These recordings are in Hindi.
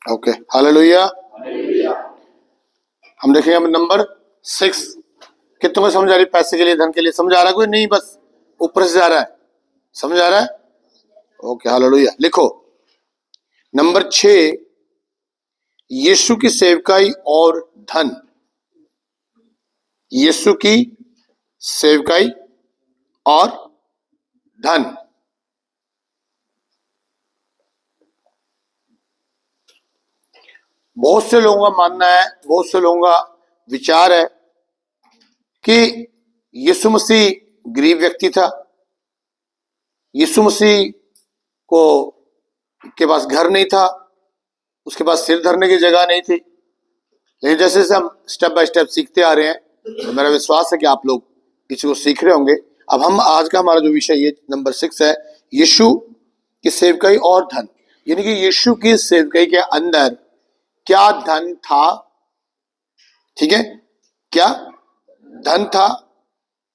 Okay, hallelujah. हम देखेंगे अब नंबर 6। कितनों को समझ आ रही? पैसे के लिए, धन के लिए समझ आ रहा है? कोई नहीं, बस ऊपर से जा रहा है? समझ आ रहा है? Okay, hallelujah. लिखो नंबर 6, यीशु की सेवकाई और धन। यीशु की सेवकाई और धन। बहुत से लोगों का मानना है, बहुत से लोगों का विचार है कि यीशु मसीह गरीब व्यक्ति था। यीशु मसीह को के पास घर नहीं था, उसके पास सिर धरने की जगह नहीं थी। लेकिन जैसे जैसे हम स्टेप बाय स्टेप सीखते आ रहे हैं, तो मेरा विश्वास है कि आप लोग किसी को सीख रहे होंगे। अब हम आज का हमारा जो विषय ये नंबर 6 है, यीशु की सेवकाई और धन। यानी कि यीशु की सेवकाई के अंदर क्या धन था, ठीक है, क्या धन था,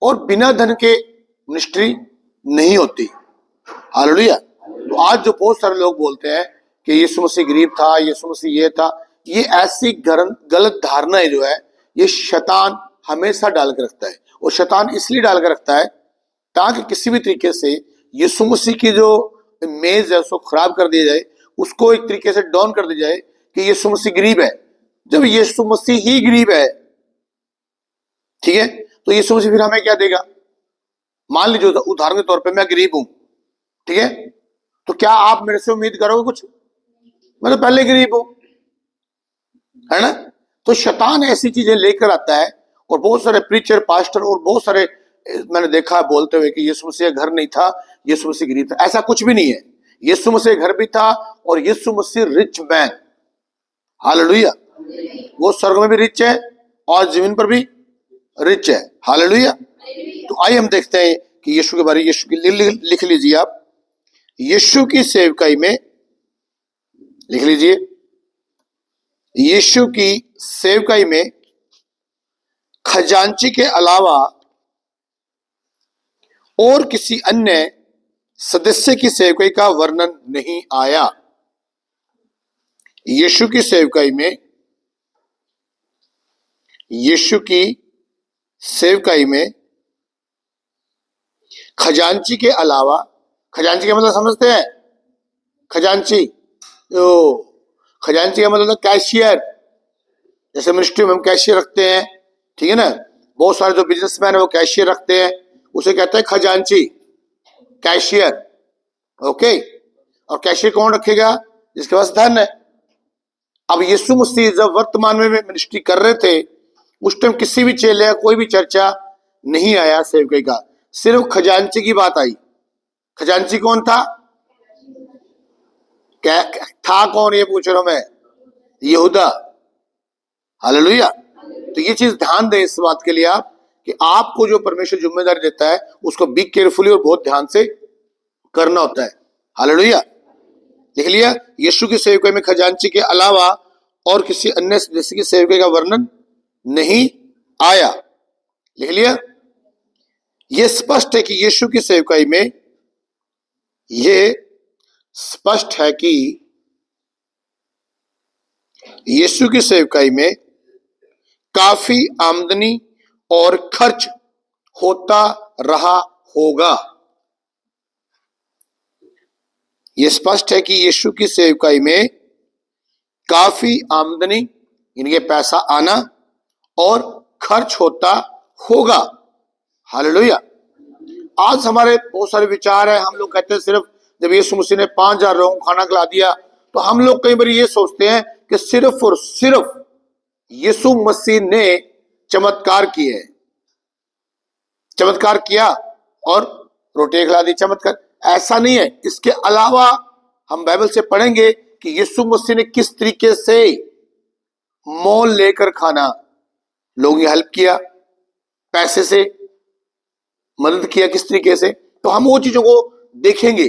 और बिना धन के मिनिस्ट्री नहीं होती। हालेलुया। तो आज जो बहुत सारे लोग बोलते हैं कि यीशु मसीह गरीब था, यीशु मसीह ये था, ये ऐसी गलत धारणाएं जो है, ये शैतान हमेशा डाल के रखता है। और शैतान इसलिए डाल के रखता है ताकि किसी भी तरीके से यीशु मसीह की जो इमेज है उसको खराब कर दिया जाए, उसको एक तरीके से डाउन कर दिया जाए कि यीशु मसीह गरीब है, जब यीशु मसीह ही गरीब है। ठीक है, तो यीशु मसीह फिर हमें क्या देगा? मान लीजिए उदाहरण के तौर पे मैं गरीब हूं, ठीक है, तो क्या आप मेरे से उम्मीद करोगे कुछ? मैं तो पहले गरीब हूं, है ना? तो शैतान ऐसी चीजें लेकर आता है, और बहुत सारे प्रीचर, पास्टर और बहुत सारे मैंने देखा है बोलते हुए कि यीशु मसीह घर नहीं था, यीशु मसीह गरीब था। ऐसा कुछ भी नहीं है। यीशु मसीह घर भी था, और यीशु मसीह रिच मैन, हालेलुया। वो स्वर्ग में भी रिच है और जमीन पर भी रिच है, हालेलुया। तो आइए हम देखते हैं कि यीशु के बारे में, यीशु की लिख लीजिए आप, यीशु की सेवकाई में लिख लीजिए, यीशु की सेवकाई में खजांची के अलावा और किसी अन्य सदस्य की सेवकाई का वर्णन नहीं आया। यीशु की सेवकाई में, यीशु की सेवकाई में खजांची के अलावा, खजांची का मतलब समझते हैं? खजांची, तो खजांची का मतलब कैशियर। जैसे मिनिस्ट्री में हम कैशियर रखते हैं, ठीक है ना? बहुत सारे जो बिजनेसमैन है वो कैशियर रखते हैं, उसे कहते हैं खजांची, कैशियर। ओके, और कैशियर कौन रखेगा? जिसके पास धन है। अब यीशु मसीह जब वर्तमान में मिनिस्ट्री कर रहे थे, उस टाइम किसी भी चेले या कोई भी चर्चा नहीं आया सेवकाई का, सिर्फ खजांची की बात आई। खजांची कौन था? क्या था? कौन, ये पूछ रहा हूं मैं? यहूदा, हालेलुया। तो ये चीज ध्यान दें इस बात के लिए आप, कि आपको जो परमेश्वर जिम्मेदारी देता है उसको बी केयरफुली और बहुत ध्यान से करना होता है, हालेलुया। लिख लिया, यीशु की सेवकाई में खजांची के अलावा और किसी अन्य सदस्य की सेवकाई का वर्णन नहीं आया। लिख लिया। यह स्पष्ट है कि यीशु की सेवकाई में, यह स्पष्ट है कि यीशु की सेवकाई में काफी आमदनी और खर्च होता रहा होगा। यह स्पष्ट है कि यीशु की सेवकाई में काफी आमदनी, इनके पैसा आना और खर्च होता होगा, हालेलुया। आज हमारे बहुत सारे विचार है, हम लोग कहते हैं सिर्फ जब यीशु मसीह ने 5000 लोगों को खाना खिला दिया, तो हम लोग कई बार ये सोचते हैं कि सिर्फ और सिर्फ यीशु मसीह ने चमत्कार किए, चमत्कार किया और रोटी खिला दी, चमत्कार। ऐसा नहीं है। इसके अलावा हम बाइबल से पढ़ेंगे कि यीशु मसीह ने किस तरीके से मोल लेकर खाना, लोगों की हेल्प किया, पैसे से मदद किया, किस तरीके से। तो हम वो चीजों को देखेंगे,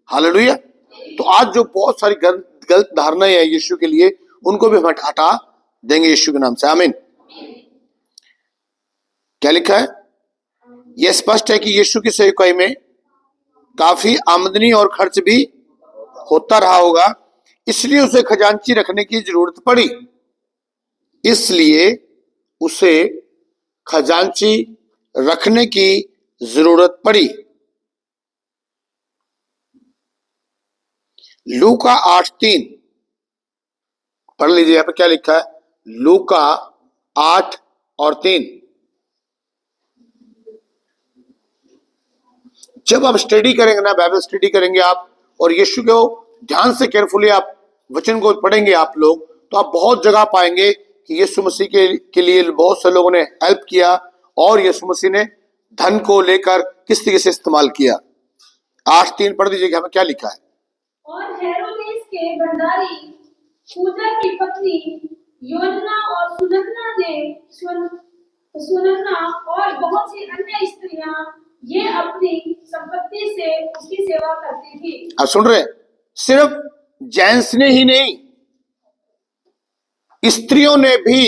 हालेलुया। तो आज जो बहुत सारी गलत धारणाएं हैं यीशु के लिए, उनको भी हम हटा देंगे यीशु के नाम से, आमीन। क्या लिखा है? यह स्पष्ट है कि यीशु की सेवकाई में काफी आमदनी और खर्च भी होता रहा होगा, इसलिए उसे खजांची रखने की जरूरत पड़ी। इसलिए उसे खजांची रखने की जरूरत पड़ी। लूका 8:3 पढ़ लीजिए, यहां पर क्या लिखा है, लूका 8:3। जब आप स्टडी करेंगे ना, बाइबल स्टडी करेंगे आप, और यीशु को ध्यान से केयरफुली आप वचन को पढ़ेंगे आप लोग, तो आप बहुत जगह पाएंगे कि यीशु मसीह के लिए बहुत से लोगों ने हेल्प किया, और यीशु मसीह ने धन को लेकर किस तरीके से इस्तेमाल किया। 8:3 पढ़ दीजिएगा, हमें क्या लिखा है। और हेरोदेस के भंडारी पूजा की पत्नी योजना और सुनन्ना और बहुत सी अन्य स्त्रियां ये अपनी संपत्ति से उसकी सेवा करती थी। आप सुन रहे हैं, सिर्फ जेंट्स ने ही नहीं, स्त्रियों ने भी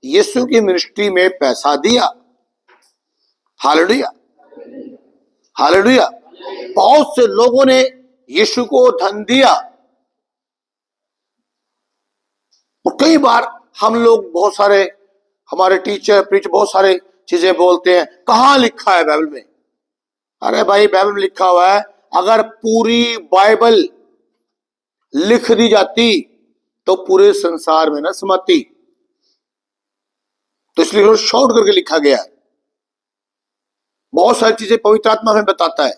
यीशु की मिनिस्ट्री में पैसा दिया। Hallelujah, hallelujah. बहुत से लोगों ने यीशु को धन दिया। और कई बार हम लोग, बहुत सारे हमारे टीचर प्रीच बहुत सारे चीजें बोलते हैं, कहां लिखा है बाइबल में। अरे भाई, बाइबल में लिखा हुआ है, अगर पूरी बाइबल लिख दी जाती तो पूरे संसार में ना समाती, तो इसलिए शॉर्ट करके लिखा गया है। बहुत सारी चीजें पवित्र आत्मा हमें बताता है,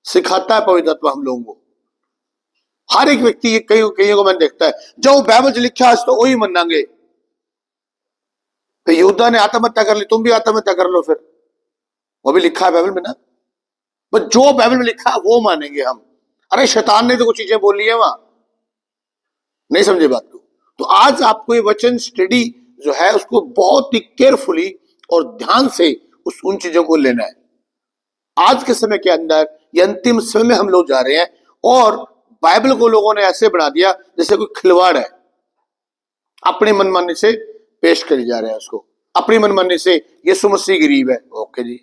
सिखाता है पवित्र आत्मा हम लोगों को। हर एक व्यक्ति, कईयों को मैंने देखता है, जो बाइबल लिखा है तो वही मनाएंगे। फिर यहूदा ने आत्महत्या कर ली, तुम भी आत्महत्या कर लो, फिर वो भी लिखा है बाइबल में ना। बस जो बाइबल में लिखा है वो मानेंगे हम। अरे शैतान ने तो कुछ चीजें बोली है वहां, नहीं समझे बात को। तो आज आपको ये वचन स्टडी जो है उसको बहुत ही केयरफुली और ध्यान से उन चीजों को लेना है। आज के समय के अंदर ये अंतिम समय में हम लोग जा रहे हैं, और बाइबल को लोगों ने ऐसे बना दिया जैसे कोई खिलवाड़ है। अपनी मनमानी से पेश करी जा रहे हैं उसको, अपनी मनमानी से। यीशु मसीह गरीब है, ओके जी।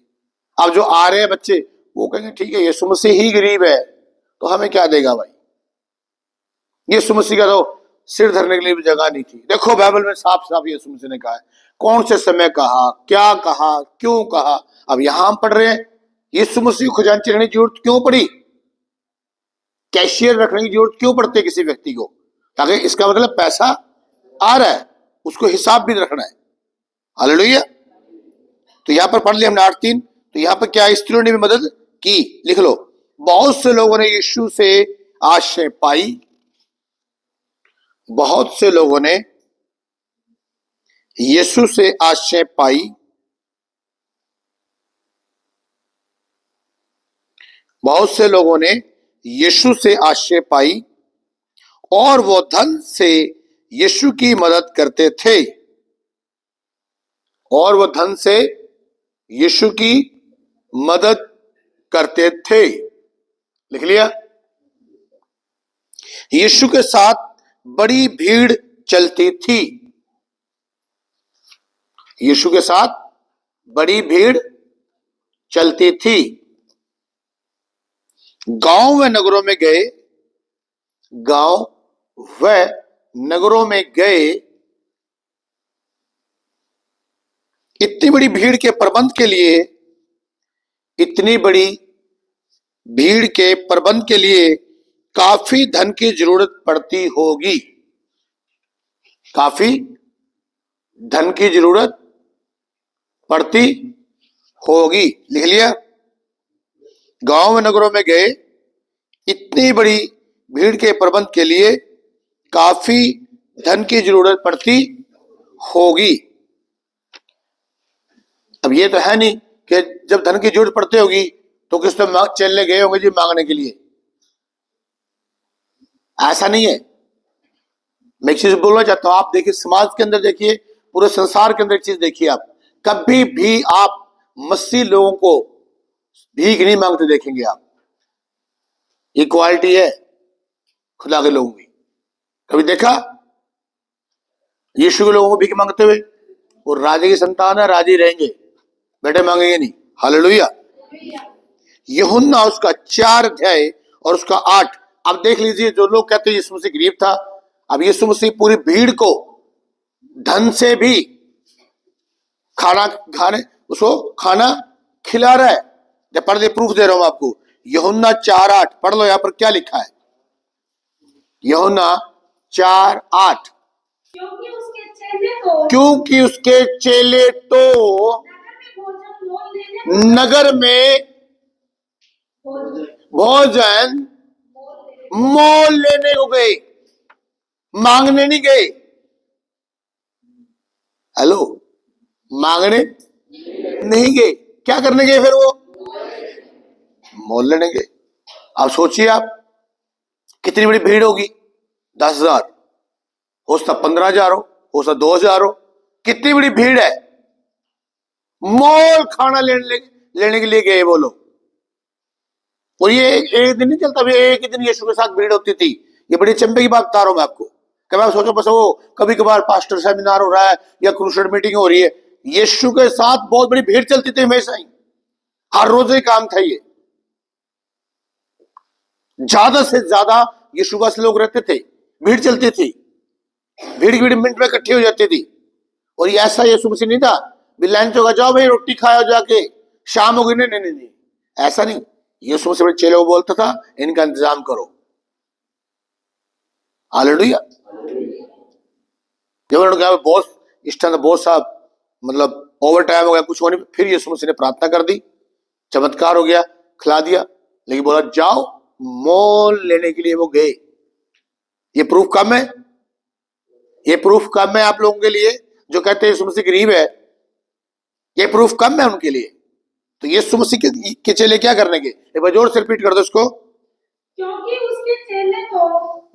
अब जो आ रहे हैं बच्चे वो कहेंगे ठीक है, यीशु मसीह ही गरीब है तो हमें क्या देगा भाई। यीशु मसीह का तो सिर धरने के लिए भी जगह नहीं थी। देखो बाइबल में साफ साफ यीशु मसीह ने कहा है, कौन से समय कहा, क्या कहा, क्यों कहा। अब यहां हम पढ़ रहे हैं, यीशु मसीह को खजांची रखने की जरूरत क्यों पड़ी, कैशियर रखने की जरूरत क्यों पड़ती है किसी व्यक्ति को, ताकि इसका मतलब पैसा आ रहा है, उसको हिसाब भी रखना है। हालेलुया। तो यहां पर पढ़ लिया हमने 8:3। तो यहां पर क्या, स्त्रियों ने भी मदद की, लिख लो। बहुत से लोगों ने यीशु से आशीष पाई, बहुत से लोगों ने यीशु से आशीष पाई, बहुत से लोगों ने यीशु से आशीष पाई, और वो धन से यीशु की मदद करते थे, और वो धन से यीशु की मदद करते थे। लिख लिया। यीशु के साथ बड़ी भीड़ चलती थी, यीशु के साथ बड़ी भीड़ चलती थी। गांव व नगरों में गए, गांव व नगरों में गए, इतनी बड़ी भीड़ के प्रबंध के लिए, इतनी बड़ी भीड़ के प्रबंध के लिए काफी धन की जरूरत पड़ती होगी, काफी धन की जरूरत पड़ती होगी। लिख लिया। गांव में नगरों में गए, इतनी बड़ी भीड़ के प्रबंध के लिए काफी धन की जरूरत पड़ती होगी। अब ये तो है नहीं कि जब धन की जरूरत पड़ती होगी तो किस तो चलने गए होंगे जी मांगने के लिए, ऐसा नहीं है। मैं एक चीज बोलना चाहता हूं, आप देखिए समाज के अंदर, देखिए पूरे संसार के अंदर एक चीज देखिए, आप कभी भी आप मसीही लोगों को भीख नहीं मांगते देखेंगे आप। इक्वालिटी है खुदा के लोगों की। कभी देखा यीशु के लोगों को भीख मांगते हुए? वो राजे की संतान है, राजे रहेंगे, बेटे मांगेंगे नहीं। हालेलुया। यूहन्ना उसका 4 अध्याय और उसका 8 अब देख लीजिए, जो लोग कहते हैं यीशु मसीह गरीब था, अब यीशु मसीह पूरी भीड़ को धन से भी उसको खाना खिला रहा है। जब पढ़ दे, प्रूफ दे रहा हूं आपको, यूहन्ना 4:8 पढ़ लो, यहां पर क्या लिखा है, यूहन्ना 4:8। क्योंकि उसके चेले तो क्योंकि उसके चेले तो नगर में भोजन मोल लेने को गए, मांगने नहीं गए। हेलो, मांगने नहीं गए, क्या करने गए फिर वो? मोल लेने गए। अब सोचिए आप, कितनी बड़ी भीड़ होगी, 10,000 हो सकता, 15,000 हो सकता, 2,000 हो, कितनी बड़ी भीड़ है। मोल खाना लेने के लिए गए वो लोग। और ये एक दिन नहीं चलता, भी एक ही दिन यीशु के साथ भीड़ होती थी। ये बड़ी चंबे की बात बता रहा हूं मैं आपको। कभी आप सोचो, बस वो कभी कभार पास्टर सेमिनार हो रहा है या क्रूसेड मीटिंग हो रही है, यीशु के साथ बहुत बड़ी भीड़ चलती थी हमेशा ही, हर रोज ही काम था ये। ज्यादा से ज्यादा यीशु के पास लोग रहते थे, भीड़ चलती थी, भीड़ की भीड़ मिनट में इकट्ठी हो जाती थी। और ये ऐसा यीशु मसीह नहीं था, बिल्लान चौका जाओ भाई रोटी खाओ जाके, शाम हो गई, नहीं नहीं नहीं, ऐसा नहीं। यीशु मसीह चेलों को बोलता था, इनका इंतजाम करो। हालेलुया। जब उन्होंने कहा बॉस, इस टाइम बॉस साहब मतलब ओवर टाइम हो गया, कुछ हो नहीं, फिर यीशु मसीह ने प्रार्थना कर दी, चमत्कार हो गया, खिला दिया। लेकिन बोला जाओ, मोल लेने के लिए वो गए। ये प्रूफ कम है, ये प्रूफ कम है आप लोगों के लिए जो कहते हैं यीशु मसीह गरीब है, ये प्रूफ कम है उनके लिए। तो यीशु मसीह के चेले क्या करने के, एक बार जोर से रिपीट कर दो इसको। क्योंकि उसके चेले तो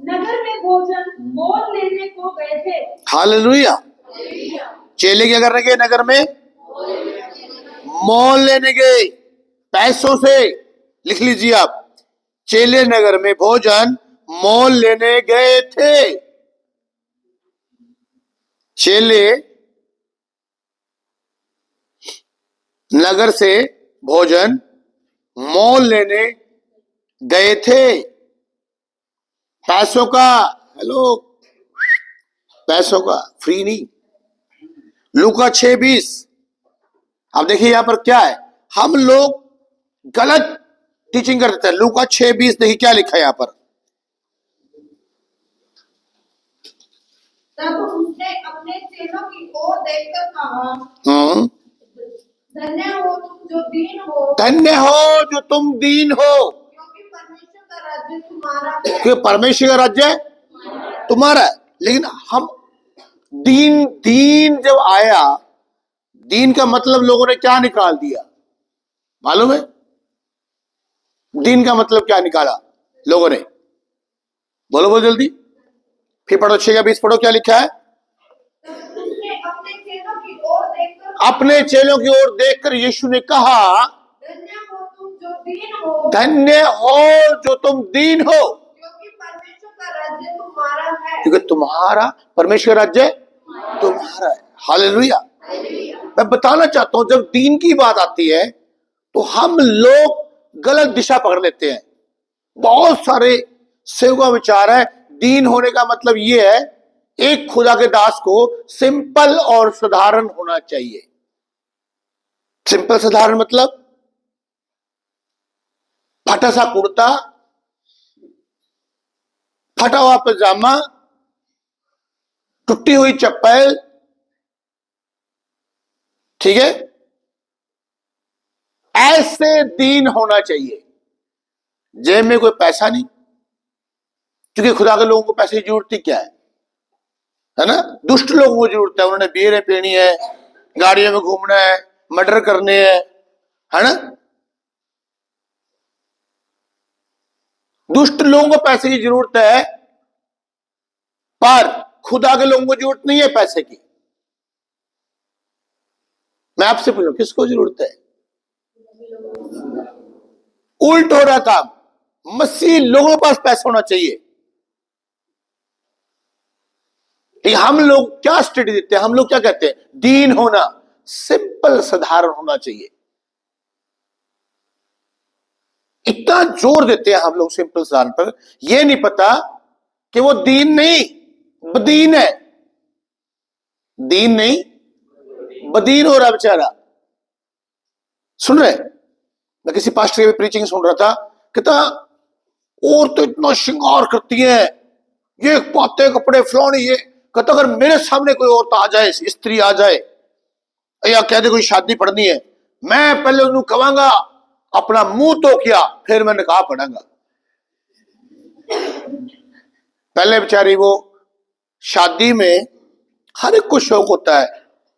नगर में भोजन मोल लेने को गए थे। हालेलुया। चेले क्या करने गए? नगर में मोल लेने गए, पैसों से। लिख लीजिए आप, चेले नगर में भोजन मोल लेने गए थे। चेले नगर से भोजन मोल लेने गए थे, पैसों का। हेलो, पैसों का, फ्री नहीं। लूका 6:20। अब देखिए यहां पर क्या है, हम लोग गलत टीचिंग कर देते हैं। लूका 6:20 देखिए क्या लिखा है यहां पर। तब उसने अपने चेलों की ओर देखकर कहा, धन्य हो तुम जो दीन हो, धन्य हो जो तुम दीन हो, क्योंकि परमेश्वर का राज्य तुम्हारा है। क्योंकि परमेश्वर का राज्य तुम्हारा है। लेकिन हम दीन जब आया, दीन का मतलब लोगों ने क्या निकाल दिया मालूम है? दीन का मतलब क्या निकाला लोगों ने? बोलो बोलो जल्दी, फिर पढ़ो 6:20 पढ़ो, क्या लिखा है? अपने चेलों की ओर देखकर यीशु ने कहा, धन्य हो तुम जो दीन हो, धन्य हो जो तुम दीन हो, क्योंकि परमेश्वर का राज्य तुम्हारा है। क्योंकि तुम्हारा परमेश्वर राज्य तुम्हारा है। हालेलुया। मैं बताना चाहता हूं, जब दीन की बात आती है तो हम लोग गलत दिशा पकड़ लेते हैं। बहुत सारे सेवका विचार है, दीन होने का मतलब यह है एक खुदा के दास को सिंपल और साधारण होना चाहिए। सिंपल साधारण मतलब फटा सा कुर्ता, फटा हुआ पजामा, टूटी हुई चप्पल, ठीक है, ऐसे दीन होना चाहिए। जेब में कोई पैसा नहीं, क्योंकि खुदा के लोगों को पैसे की जरूरत ही क्या है ना? दुष्ट लोगों को जरूरत है, उन्होंने बियरें पीनी है, गाड़ियों में घूमना है, मर्डर करने है ना? दुष्ट लोगों को पैसे की जरूरत है, पर खुदा के लोगों को जरूरत नहीं है पैसे की। मैं आपसे पूछूं, किसको जरूरत है? उल्ट हो रहा काम। मसीह लोगों के पास पैसा होना चाहिए। हम लोग क्या स्टडी देते हैं? हम लोग क्या कहते हैं? दीन होना, सिंपल साधारण होना चाहिए। इतना जोर देते हैं हम लोग सिंपल साधारण पर, यह नहीं पता कि वो दीन नहीं बदीन है। दीन नहीं बदीन हो रहा बेचारा। सुन रहे, मैं किसी पास्टर की प्रीचिंग सुन रहा था, कहता और तो इतना श्रृंगार करती है, ये पाते कपड़े फलाने, ये कहता अगर मेरे सामने कोई औरत आ जाए, स्त्री आ जाए या कह दे कोई शादी पढ़नी है, मैं पहले उन्हें कहूंगा अपना मुंह तो किया, फिर मैं निकाह पढ़ांगा। पहले बेचारी वो शादी में हर एक को शौक होता है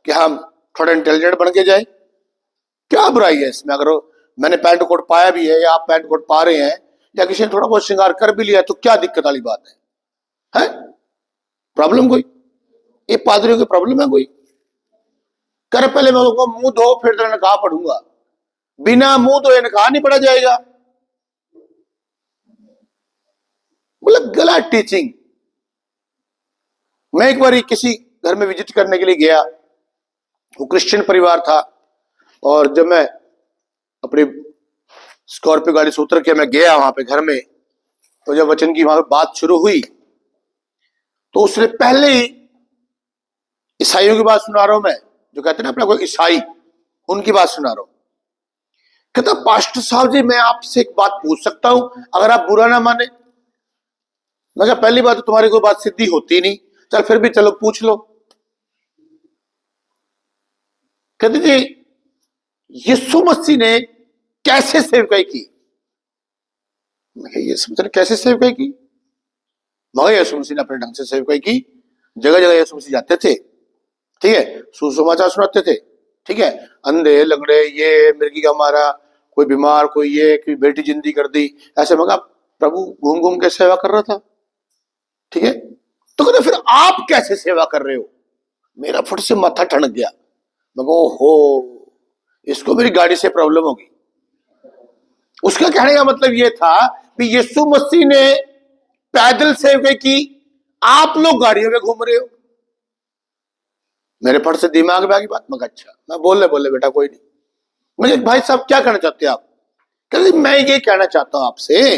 कि हम थोड़ा इंटेलिजेंट बन के जाए। क्या बुराई है इसमें? अगर मैंने पैंट कोट पाया भी है या आप पैंट कोट पा रहे हैं या किसी ने थोड़ा बहुत श्रृंगार कर भी लिया, तो क्या दिक्कत वाली बात है? प्रॉब्लम कोई? ये पादरियों की प्रॉब्लम है कोई? कर पहले मैं लोगों को मुंह धो फिर तो निकाह पढ़ूंगा। बिना मुंह धोए निकाह नहीं पढ़ा जाएगा। मतलब गलत टीचिंग। मैं एक बार किसी घर में विजिट करने के लिए गया, वो क्रिश्चियन परिवार था, और जब मैं अपनी स्कॉर्पियो गाड़ी से उतर के मैं गया वहां पे घर में, तो जब वचन की वहां पे बात शुरू हुई तो उसने पहले ही ईसाइयों की बात सुना रहा हूं मैं, जो कहते हैं ना अपना कोई ईसाई, उनकी बात सुना रहा हूं। कहता पास्टर साहब जी मैं आपसे एक बात पूछ सकता हूं अगर आप बुरा ना माने? मैं कहा पहली बात तो तुम्हारी कोई बात सिद्धि होती नहीं, चल फिर भी चलो पूछ लो। कहते जी यीशु मसीह ने कैसे सेवकाई की? मैं कहा यीशु मसीह ने कैसे सेवकाई की? मगर यीशु मसीह ने अपने ढंग से सेवकाई की। जगह जगह यीशु मसीह जाते थे, ठीक है, सुसमाचार सुनाते थे, ठीक है, अंधे लंगड़े ये मिर्गी का मारा, कोई बीमार, कोई ये, कोई बेटी जिंदी कर दी, ऐसे। मगर प्रभु घूम घूम के सेवा कर रहा था, ठीक है। तो कहते फिर आप कैसे सेवा कर रहे हो? मेरा फट से माथा ठनक गया। मैं हो इसको मेरी गाड़ी से प्रॉब्लम होगी। उसका कहने का मतलब यह था कि यीशु मसीह ने पैदल सेवा की, आप लोग गाड़ियों में घूम रहे हो। मेरे फट से दिमाग में आ गई बात। मैं अच्छा, मैं बोले बेटा कोई नहीं। मुझे भाई साहब क्या कहना चाहते हैं आप? कहते मैं ये कहना चाहता हूं आपसे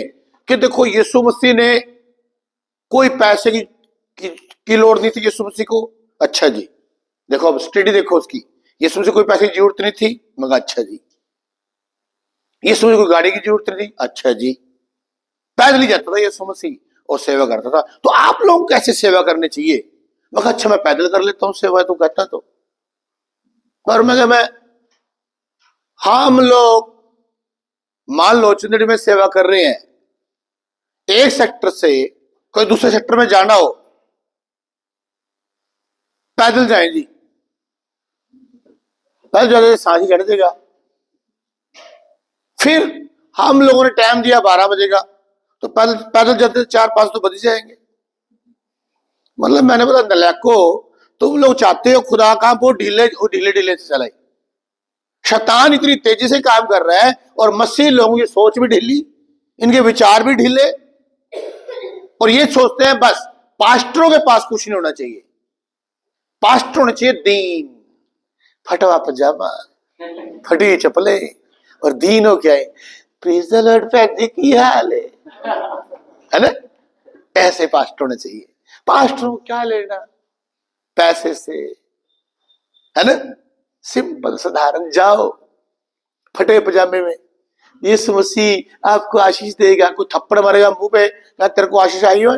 कि देखो यीशु मसीह ने कोई पैसे की लोड़ नहीं थी यीशु मसीह को। अच्छा जी, देखो अब स्टडी देखो उसकी, यीशु मसीह कोई पैसे की जरूरत नहीं थी। मगर अच्छा जी, यीशु मसीह कोई गाड़ी की जरूरत नहीं थी। अच्छा जी, पैदल ही जाता था यीशु मसीह और सेवा करता था। तो आप लोगों को कैसे सेवा करनी चाहिए? मगर अच्छा मैं पैदल कर लेता हूं सेवा, तो कहता तो। पर मैं हम लोग मान लो चंदेड़ी में सेवा कर रहे हैं, एक सेक्टर से कोई दूसरे सेक्टर में जाना हो, पैदल जाएं जी, पैदल जाने सांस ही चढ़ देगा। फिर हम लोगों ने टाइम दिया 12 बजे का, तो पैदल जाते 4-5 तो बज ही जाएंगे। मतलब मैंने बोला नलायको, तुम लोग चाहते हो खुदा का वो ढीले से चलाए। शैतान इतनी तेजी से काम कर रहा है और मसीह लोगों की सोच भी ढीली, इनके विचार भी ढीले, और ये सोचते हैं बस पास्टरों के पास कुछ नहीं होना चाहिए। पास्टर होना चाहिए दीन, फटवा पजामा, फटी चप्पले, और दीन हो क्या है, प्रेज़ द लॉर्ड पैदी की हाल है ना? ऐसे पास्टर होने चाहिए। पास्टरों को क्या लेना पैसे से, है ना? सिंपल साधारण जाओ फटे पजामे में, यीशु मसीह आपको आशीष देगा। कोई थप्पड़ मारेगा मुंह पे, क्या तेरे को आशीष आई हो?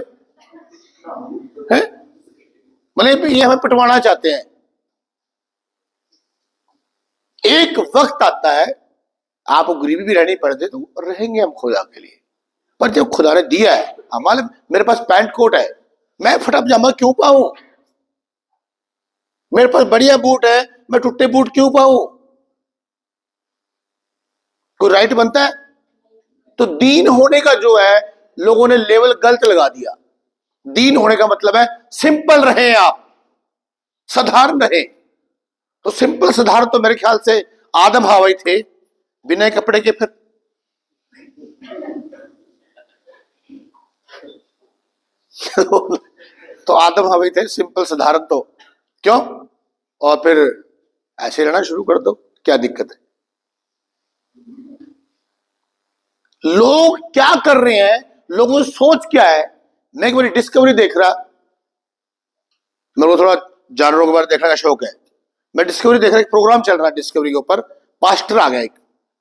है मतलब ये हमें पिटवाना चाहते हैं। एक वक्त आता है आपको गरीबी भी रहनी पड़ती, तो रहेंगे हम खुदा के लिए। पर जब खुदा ने दिया है, हमारे मेरे पास पैंट कोट है, मैं फटा पजामा क्यों पाऊं? मेरे पास बढ़िया बूट है, मैं टूटे बूट क्यों पाऊं? कोई राइट बनता है? तो दीन होने का जो है, लोगों ने लेवल गलत लगा दिया। दीन होने का मतलब है सिंपल रहे, आप साधारण रहे। तो सिंपल साधारण तो मेरे ख्याल से आदम हवा ही थे, बिना कपड़े के। फिर तो आदम हवा ही थे, सिंपल साधारण तो क्यों? और फिर ऐसे रहना शुरू कर दो, क्या दिक्कत है? लोग क्या कर रहे हैं, लोगों की सोच क्या है। मैं एक बार डिस्कवरी देख रहा, मेरे को थोड़ा जानवरों के बारे में देखने का शौक है। मैं डिस्कवरी देख रहा, एक प्रोग्राम चल रहा है डिस्कवरी के ऊपर। पास्टर आ गया, एक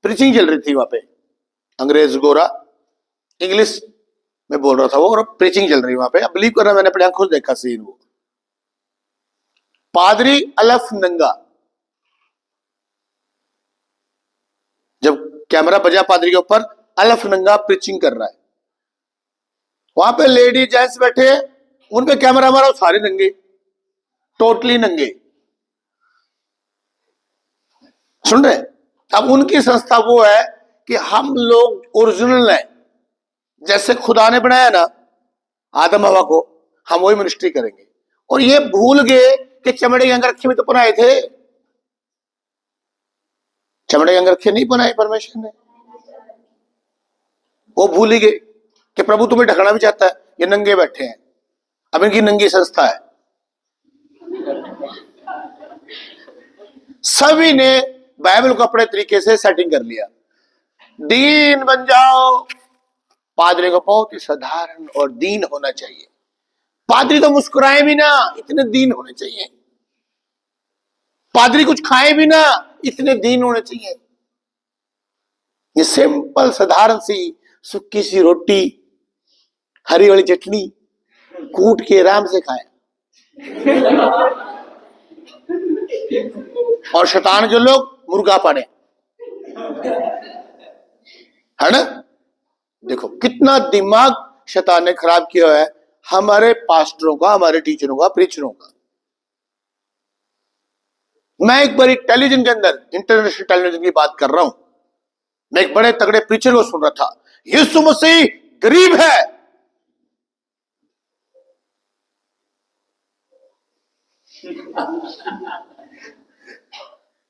प्रीचिंग चल रही थी वहां पे, अंग्रेज गोरा इंग्लिश में बोल रहा था वो, और प्रीचिंग चल रही वहां पे। अब बिलीव करना, मैंने अपने आंखों से देखा सीन वो। पादरी अलफ नंगा, जब कैमरा बजा पादरी के ऊपर, अलफ नंगा प्रीचिंग कर रहा है। वहां पे लेडी जेंट्स बैठे, उन पे कैमरा मारा, सारे नंगे, टोटली नंगे। सुन रहे? अब उनकी संस्था वो है कि हम लोग ओरिजिनल हैं, जैसे खुदा ने बनाया ना आदम हवा को, हम वही मिनिस्ट्री करेंगे। और ये भूल गए कि चमड़े के अंगरखे में तो बनाए थे, चमड़े के अंगरखे नहीं बनाए परमेश्वर ने। वो भूल ही गए कि प्रभु तुम्हें ढकना भी चाहता है। ये नंगे बैठे हैं, अब इनकी नंगी संस्था है। सभी ने बाइबल को अपने तरीके से सेटिंग कर लिया। दीन बन जाओ। पादरी को बहुत ही साधारण और दीन होना चाहिए। पादरी तो मुस्कुराए भी ना, इतने दीन होने चाहिए। पादरी कुछ खाए भी ना, इतने दीन होने चाहिए। ये सिंपल साधारण सी सूखी सी रोटी, हरी वाली चटनी कूट के आराम से खाए। और शैतान जो लोग मुर्गा पाने, है ना? देखो कितना दिमाग शैतान ने खराब किया है हमारे पास्टरों का, हमारे टीचरों का, प्रीचरों का। मैं एक बार टेलीविजन के अंदर, इंटरनेशनल टेलीविजन की बात कर रहा हूं, मैं एक बड़े तगड़े प्रीचर को सुन रहा था। यीशु मसीह गरीब है।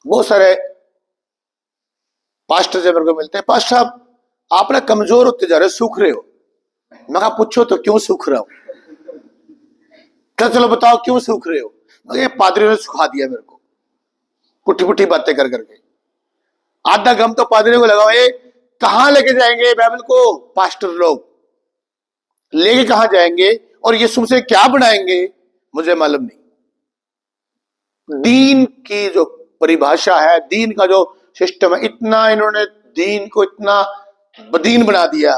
बहुत सारे पास्टर जब मेरे को मिलते हैं, पास्टर साहब आप ना कमजोर होते जा रहे हो, सूख रहे हो। मैं कहा पूछो तो क्यों सूख रहा हूं? क्या, चलो बताओ क्यों सूख रहे हो? ये पादरी ने सुखा दिया मेरे को, पुट्ठी पुट्ठी बातें कर करके। आधा गम तो पादरी को लगाओ। ये कहां लेके जाएंगे बाइबल को पास्टर लोग? लेके कहां जाएंगे और यीशु से क्या बनाएंगे मुझे मालूम नहीं। दीन की जो परिभाषा है, दीन का जो सिस्टम है, इतना इन्होंने दीन को इतना बदीन बना दिया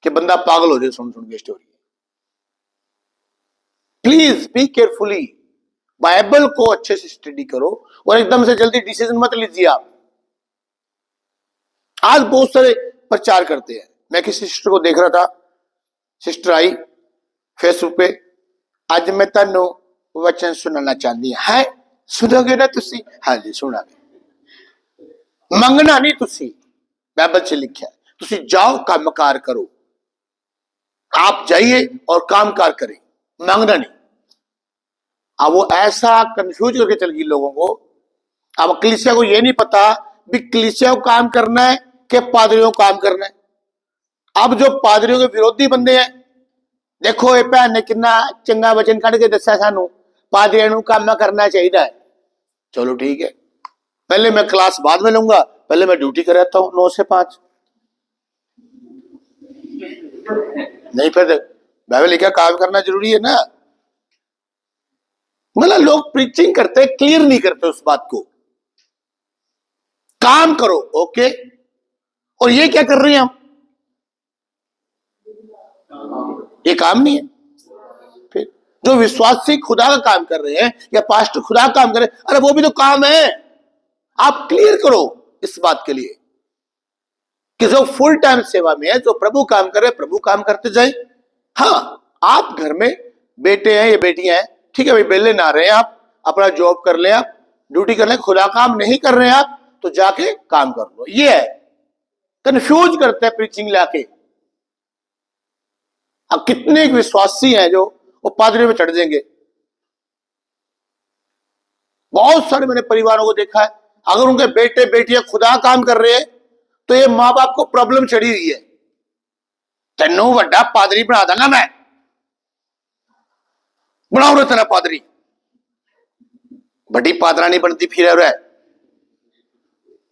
कि बंदा पागल हो जाए सुन सुन के story. Please be carefully, Bible को अच्छे से स्टडी करो और एकदम से जल्दी डिसीजन मत लीजिए आप। आज बहुत सारे प्रचार करते हैं। मैं किसी सिस्टर को देख रहा था, सिस्टर आई फेसबुक पे, आज मैं तनु वचन सुनना चाहती है। सुनोगे ना तुसी? हाँ जी सुनागे। मंगना नहीं तुसी, बाइबल से लिखा है तुसी जाओ कामकार करो। आप जाइए और कामकार करें, मांगना नहीं। अब वो ऐसा कंफ्यूज करके चल गई लोगों को। अब कलीसिया को ये नहीं पता भी कलीसिया को काम करना है कि पादरियों को काम करना है। अब जो पादरियों के विरोधी बंदे हैं, देखो ये भैन ने कितना चंगा वचन कढ़ के दसा सानू पादरियों को काम करना चाहिए। चलो ठीक है, पहले मैं क्लास बाद में लूंगा, पहले मैं ड्यूटी कर रहता हूं 9 से 5। नहीं फिर बाइबल लिखा काम करना जरूरी है ना। मतलब लोग प्रीचिंग करते हैं, क्लियर नहीं करते उस बात को। काम करो, ओके। और ये क्या कर रहे हैं हम? ये काम नहीं है। फिर जो विश्वासी खुदा का काम कर रहे हैं या पास्टर खुदा का काम कर रहे हैं, अरे वो भी तो काम है। आप क्लियर करो इस बात के लिए कि जो फुल टाइम सेवा में है, जो प्रभु काम करे, प्रभु काम करते जाए। हाँ, आप घर में बेटे हैं या बेटियां हैं, ठीक है भाई, बेले ना रहे हैं, आप अपना जॉब कर ले, आप ड्यूटी कर ले, खुदा काम नहीं कर रहे हैं आप, तो जाके काम कर लो। ये है, कंफ्यूज करते हैं प्रीचिंग लाके। अब कितने विश्वासी हैं जो वो पादरी में चढ़ जाएंगे। बहुत सारे मैंने परिवारों को देखा है, अगर उनके बेटे बेटियां खुदा काम कर रहे हैं तो ये मां बाप को प्रॉब्लम चढ़ी हुई है। तेनू वड्डा पादरी बना देना मैं, बनाओ रे तेरा पादरी। बड़ी पादरा नहीं बनती फिर है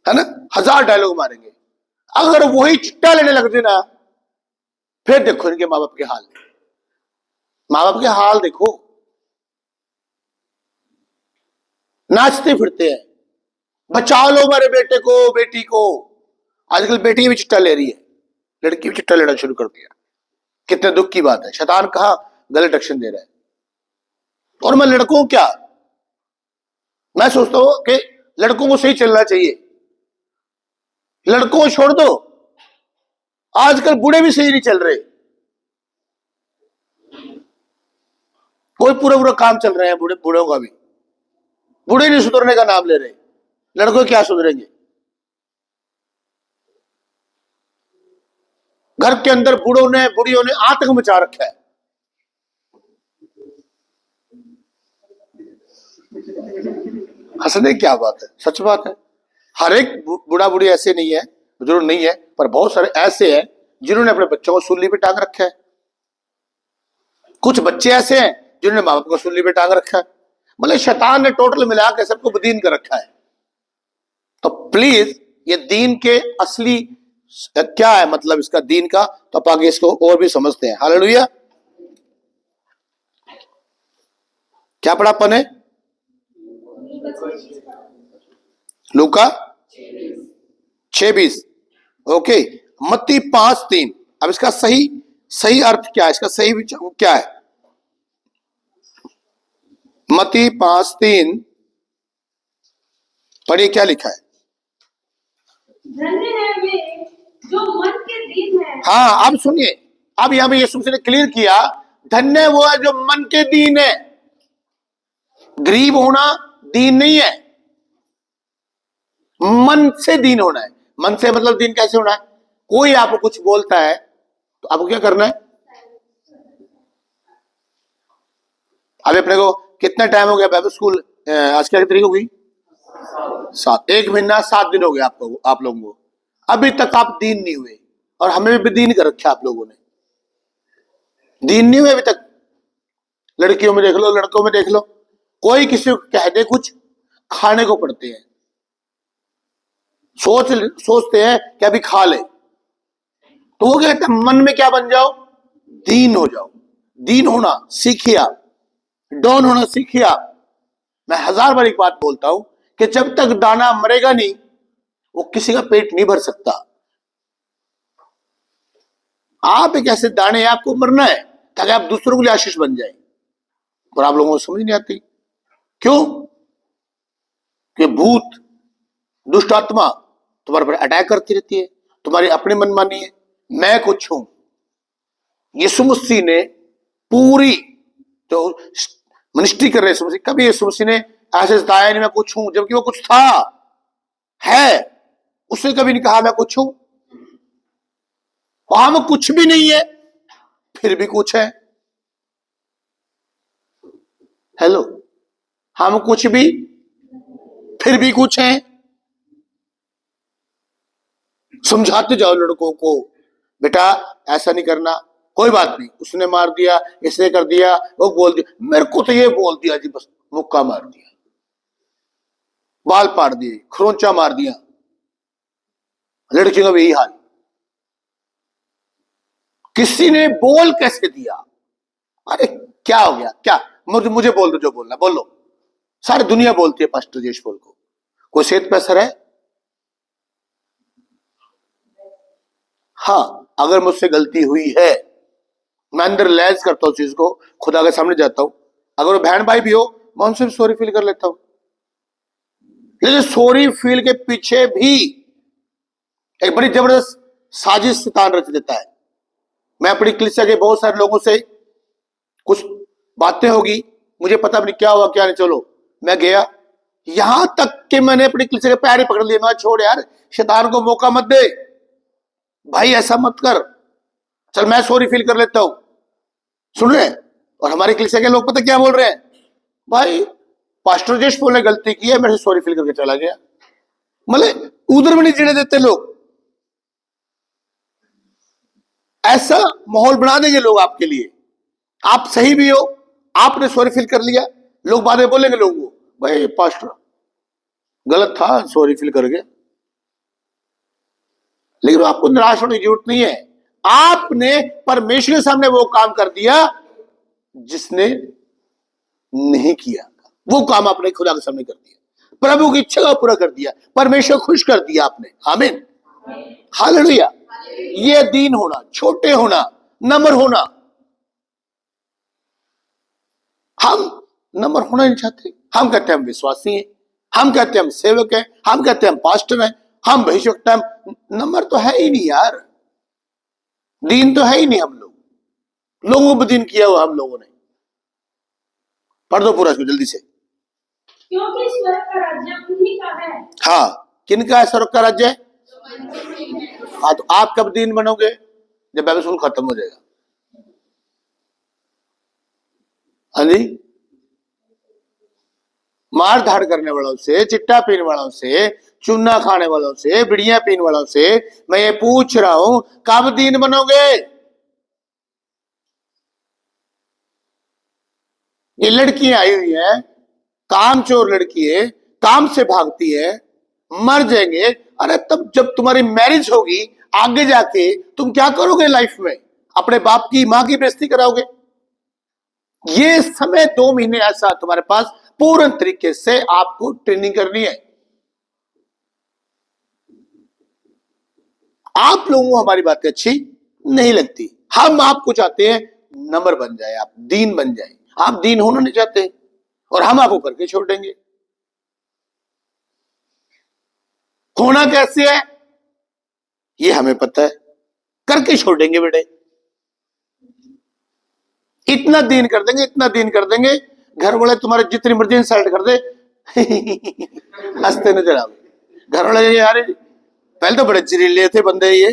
ना, 1000 डायलॉग मारेंगे। अगर वही चिट्टा लेने लग जाए ना, फिर देखो इनके माँ बाप के हाल, माँ बाप के हाल देखो, नाचते फिरते हैं, बचा लो मेरे बेटे को बेटी को। आजकल बेटी भी चिट्टा ले रही है, लड़की भी चिट्टा लेना शुरू कर दिया। कितने दुख की बात है, शैतान कहा गलत डायरेक्शन दे रहा है। और मैं लड़कों क्या, मैं सोचता हूं कि लड़कों को सही चलना चाहिए, लड़कों को छोड़ दो, आजकल बूढ़े भी सही नहीं चल रहे, कोई पूरा पूरा काम चल रहे हैं बूढ़े, बूढ़ों का भी, बूढ़े नहीं सुधरने का नाम ले रहे, लड़कों क्या सुधरेंगे। घर के अंदर बूढ़ों ने बुढ़ियों ने आतंक मचा रखा है। हंसने क्या बात है, सच बात है। हर एक बूढ़ा बूढ़ी ऐसे नहीं है, जरूर नहीं है, पर बहुत सारे ऐसे हैं जिन्होंने अपने बच्चों को सूली पे टांग रखा है। कुछ बच्चे ऐसे हैं जिन्होंने माँ बाप को सूली पे टांग रखा है। मतलब शैतान ने टोटल मिला के सबको बदीन कर रखा है। तो प्लीज ये दीन के असली क्या है, मतलब इसका दीन का, तो आप आगे इसको और भी समझते हैं। हालेलुया। क्या पढ़ा अपन है? लूका 6:20। ओके, मत्ती 5:3। अब इसका सही सही अर्थ क्या है, इसका सही विचार क्या है? मत्ती 5:3 पढ़िए, क्या लिखा है? धन्य है वे जो मन के दीन है। हाँ, अब सुनिए, अब यहां पे यीशु मसीह ने क्लियर किया, धन्य वो है जो मन के दीन है। गरीब होना दीन नहीं है, मन से दीन होना है। मन से मतलब दीन कैसे होना है? कोई आपको कुछ बोलता है तो आपको क्या करना है? अभी अपने को कितना टाइम हो गया बाइबल स्कूल, आज क्या तारीख हो गई? 7, 1 महीना 7 दिन हो गया आपको, आप लोगों को। अभी तक आप दीन नहीं हुए, और हमें भी दीन कर रखा आप लोगों ने। दीन नहीं हुए अभी तक। लड़कियों में देख लो, लड़कों में देख लो, कोई किसी को कह दे कुछ, खाने को पड़ते हैं, सोचते हैं कि अभी खा ले। तो वो कहते हैं मन में क्या बन जाओ? दीन हो जाओ। दीन होना सीखिए आप, डॉन होना सीखिए आप। मैं 1000 बार एक बात बोलता हूं कि जब तक दाना मरेगा नहीं, वो किसी का पेट नहीं भर सकता। आप एक ऐसे दाने हैं, आपको मरना है ताकि आप दूसरों के लिए आशीष बन जाए। और आप लोगों को समझ नहीं आती क्यों? कि भूत, दुष्ट आत्मा तुम्हारे पर अटैक करती रहती है, तुम्हारी अपनी मनमानी है। मैं कुछ हूं, यीशु मसीह ने पूरी जो मिनिस्ट्री कर रहे यीशु मसीह, कभी यीशु मसीह ने ऐसे बताया नहीं मैं कुछ हूं, जबकि वो कुछ था, है। उसने कभी नहीं कहा मैं कुछ हूं। वहां में कुछ भी नहीं है, फिर भी कुछ है। हेलो, हम कुछ भी फिर भी कुछ है। समझाते जाओ लड़कों को, बेटा ऐसा नहीं करना, कोई बात नहीं, उसने मार दिया, इसने कर दिया, वो बोल दिया, मेरे को तो ये बोल दिया जी, बस मुक्का मार दिया, बाल पाड़ दिए, खरोंचा मार दिया। लड़कियों का भी यही हाल। किसी ने बोल कैसे दिया? अरे क्या हो गया? क्या मुझे बोल दो, जो बोलना बोलो। सारी दुनिया बोलती है पास्टर जयेश को, कोई सेहत पे असर है? हाँ, अगर मुझसे गलती हुई है, मैं अंदर रियलाइज करता हूं चीज को, खुदा के सामने जाता हूं। अगर वो बहन भाई भी हो, मैं उनसे भी सॉरी फील कर लेता हूं। लेकिन सॉरी फील के पीछे भी एक बड़ी जबरदस्त साजिश शैतान रच देता है। मैं अपनी कलीसिया के बहुत सारे लोगों से कुछ बातें होगी, मुझे पता नहीं क्या हुआ क्या नहीं, चलो मैं गया, यहां तक कि मैंने अपनी कलीसिया के पैर ही पकड़ लिए। मैं छोड़ यार, शैतान को मौका मत दे भाई, ऐसा मत कर, चल मैं सॉरी फील कर लेता हूं। सुन रहे? और हमारे कलीसिया के लोग पता क्या बोल रहे हैं? भाई पास्टर जयेश ने गलती की है, मेरे से सॉरी फील करके चला गया। मतलब उधर भी नहीं जीने देते लोग। ऐसा माहौल बना देंगे लोग आपके लिए। आप सही भी हो, आपने सॉरी फील कर लिया, लोग बातें बोलेंगे लोगों को, भाई पास्टर गलत था, सॉरी फील कर गए। लेकिन आपको निराश होने की जरूरत नहीं है। आपने परमेश्वर के सामने वो काम कर दिया जिसने नहीं किया, वो काम आपने खुदा के सामने कर दिया, प्रभु की इच्छा को पूरा कर दिया, परमेश्वर खुश कर दिया आपने। आमीन, हालेलुया। ये दीन होना, छोटे होना, नम्र होना। हम नम्र होना नहीं चाहते। हम कहते हैं हम विश्वासी हैं, हम कहते हैं हम सेवक हैं, हम कहते हैं हम पास्टर हैं, हम भविष्यवक्ता हैं। नम्र तो है ही नहीं यार, दीन तो है ही नहीं। हम लोगों को दीन किया हुआ हम लोगों ने। पढ़ दो पूरा इसको जल्दी से। क्योंकि स्वर्ग का राज्य उन्हीं का है। हाँ, किनका है स्वर्ग का राज्य? हाँ, तो आप कब दीन बनोगे? जब बाइबल स्कूल खत्म हो जाएगा। हाँ जी, मार धाड़ करने वालों से, चिट्टा पीने वालों से, चूना खाने वालों से, बिड़ियां पीने वालों से मैं ये पूछ रहा हूं, कब दीन बनोगे? ये लड़कियां आई हुई हैं, कामचोर लड़की है, काम से भागती है, मर जाएंगे। अरे तब जब तुम्हारी मैरिज होगी आगे जाके तुम क्या करोगे लाइफ में? अपने बाप की मां की बेइज्जती कराओगे। ये समय 2 महीने ऐसा तुम्हारे पास पूर्ण तरीके से आपको ट्रेनिंग करनी है। आप लोगों को हमारी बातें अच्छी नहीं लगती, हम आपको चाहते हैं नंबर बन जाए, आप दीन बन जाए। आप दीन होना नहीं चाहते और हम आपको करके छोड़ देंगे। होना कैसे है ये हमें पता है, करके छोड़ देंगे बेटे। इतना दीन कर देंगे, इतना दीन कर देंगे, घर वाले तुम्हारे जितनी मर्जी इंसल्ट कर दे हंसते नजर आओगे। घर वाले यार पहले तो बड़े जहरीले थे बंदे ये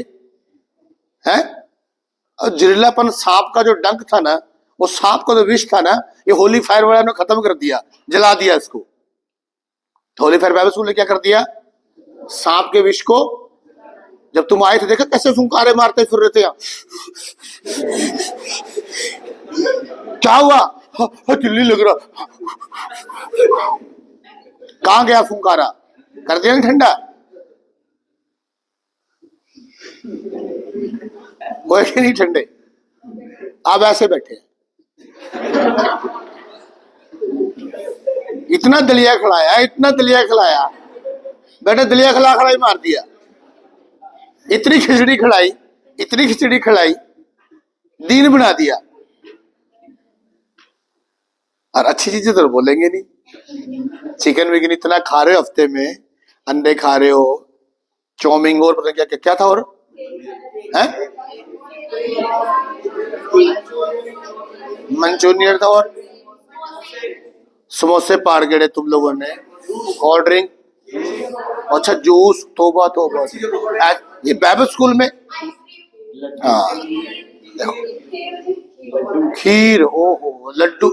हैं, और जहरीलापन सांप का जो डंक था ना, वो सांप का जो विष था ना, ये होली फायर वाला ने खत्म कर दिया, जला दिया इसको। होली फायर बाइबल स्कूल ने क्या कर दिया? सांप के विष को, जब तुम आए थे देखा कैसे फुंकारे मारते फिर रहे थे यहाँ। क्या हुआ? चिल्ली लग रहा। कहां गया फुंकारा? कर दिया ठंडा? हुए कि नहीं ठंडे? आप ऐसे बैठे, इतना दलिया खिलाया, इतना दलिया खिलाया, बेटे दलिया खिला खिलाई मार दिया। इतनी खिचड़ी खिलाई, इतनी खिचड़ी खिलाई, दीन बना दिया। और अच्छी चीजें तो बोलेंगे नहीं। चिकन विकन इतना खा रहे हो हफ्ते में, अंडे खा रहे हो, चाउमीन और पता क्या क्या, क्या था और है मंचूरियन था और समोसे पार गए तुम लोगों ने, कोल्ड ड्रिंक, अच्छा जूस, तोबा तोबा। ये बाइबल स्कूल में हाँ खीर, ओहो लड्डू।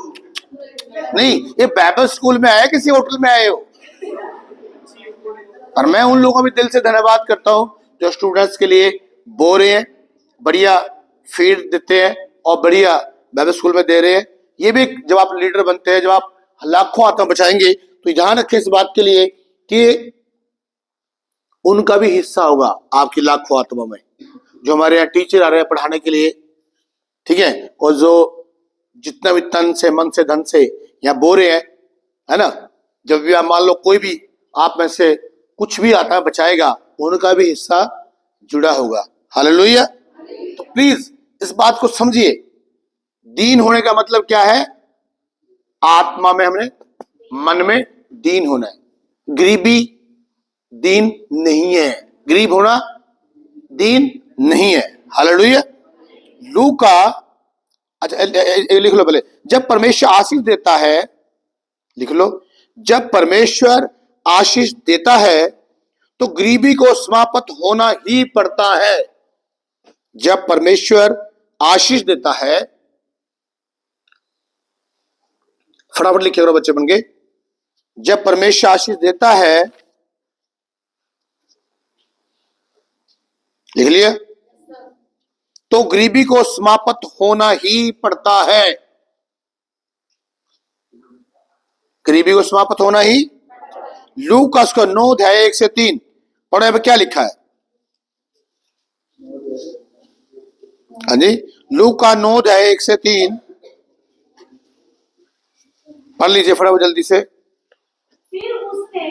नहीं, ये बाइबल स्कूल में आया किसी होटल में आए हो? और मैं उन लोगों का भी दिल से धन्यवाद करता हूं जो स्टूडेंट्स के लिए बो रहे हैं, बढ़िया फीड देते हैं और बढ़िया बाइबल स्कूल में दे रहे हैं। ये भी जब आप लीडर बनते हैं, जब आप लाखों आत्मा बचाएंगे, तो ध्यान रखें इस बात के लिए कि उनका भी हिस्सा होगा आपकी लाखों आत्मा में। जो हमारे यहाँ टीचर आ रहे हैं पढ़ाने के लिए, ठीक है, और जो जितना भी तन से मन से धन से यहाँ बो रहे हैं, है ना, जब भी आप मान लो कोई भी आप में से कुछ भी आता है बचाएगा, उनका भी हिस्सा जुड़ा होगा। हालेलुया। तो प्लीज इस बात को समझिए, दीन होने का मतलब क्या है? आत्मा में हमने, मन में दीन होना है। गरीबी दीन नहीं है, गरीब होना दीन नहीं है। हालेलुया। लूका, अच्छा लिख लो पहले, जब परमेश्वर आशीष देता है, लिख लो, जब परमेश्वर आशीष देता है तो गरीबी को समाप्त होना ही पड़ता है। जब परमेश्वर आशीष देता है, फटाफट लिखे करो बच्चे बन गए, जब परमेश्वर आशीष देता है, लिख लिया, तो गरीबी को समाप्त होना ही पड़ता है। गरीबी को समाप्त होना ही। लूका उसका 9 अध्याय 1 से 3 पढ़े, क्या लिखा है? हाँ जी, लूका 9 अध्याय 1 से 3 पढ़ लीजिए फटाफट जल्दी से। फिर उसने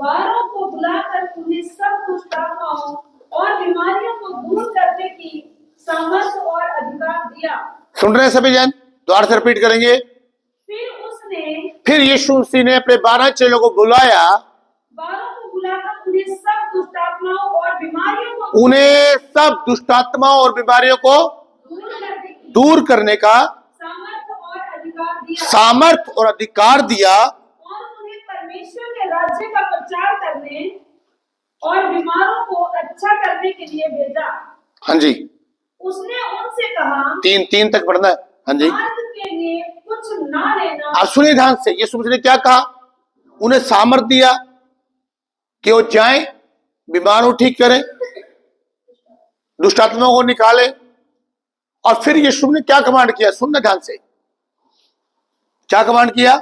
12 को बुलाकर उन्हें सब दुष्ट आत्माओं और बीमारियों को दूर करने की सामर्थ्य और अधिकार दिया। सुन रहे हैं सभी जन? दोबारा से रिपीट करेंगे। फिर यीशु मसीह ने अपने 12 चेलों को बुलाया, 12 को बुलाकर उन्हें सब दुष्ट आत्माओं और बीमारियों को दूर करने का सामर्थ और अधिकार दिया और उन्हें परमेश्वर के राज्य का प्रचार करने और बीमारों को अच्छा करने के लिए भेजा। हाँ जी, उसने उनसे कहा, 3 तक पढ़ना है। हाँ जी, मार्ग के लिए कुछ ना लेना। आप सुनिए ध्यान से, यीशु मसीह ने क्या कहा? उन्हें सामर्थ दिया कि वो जाएं, बीमारों ठीक करें, दुष्ट आत्माओं को निकालें। और फिर यीशु ने क्या कमांड किया? सुनना ध्यान से, क्या कमांड किया?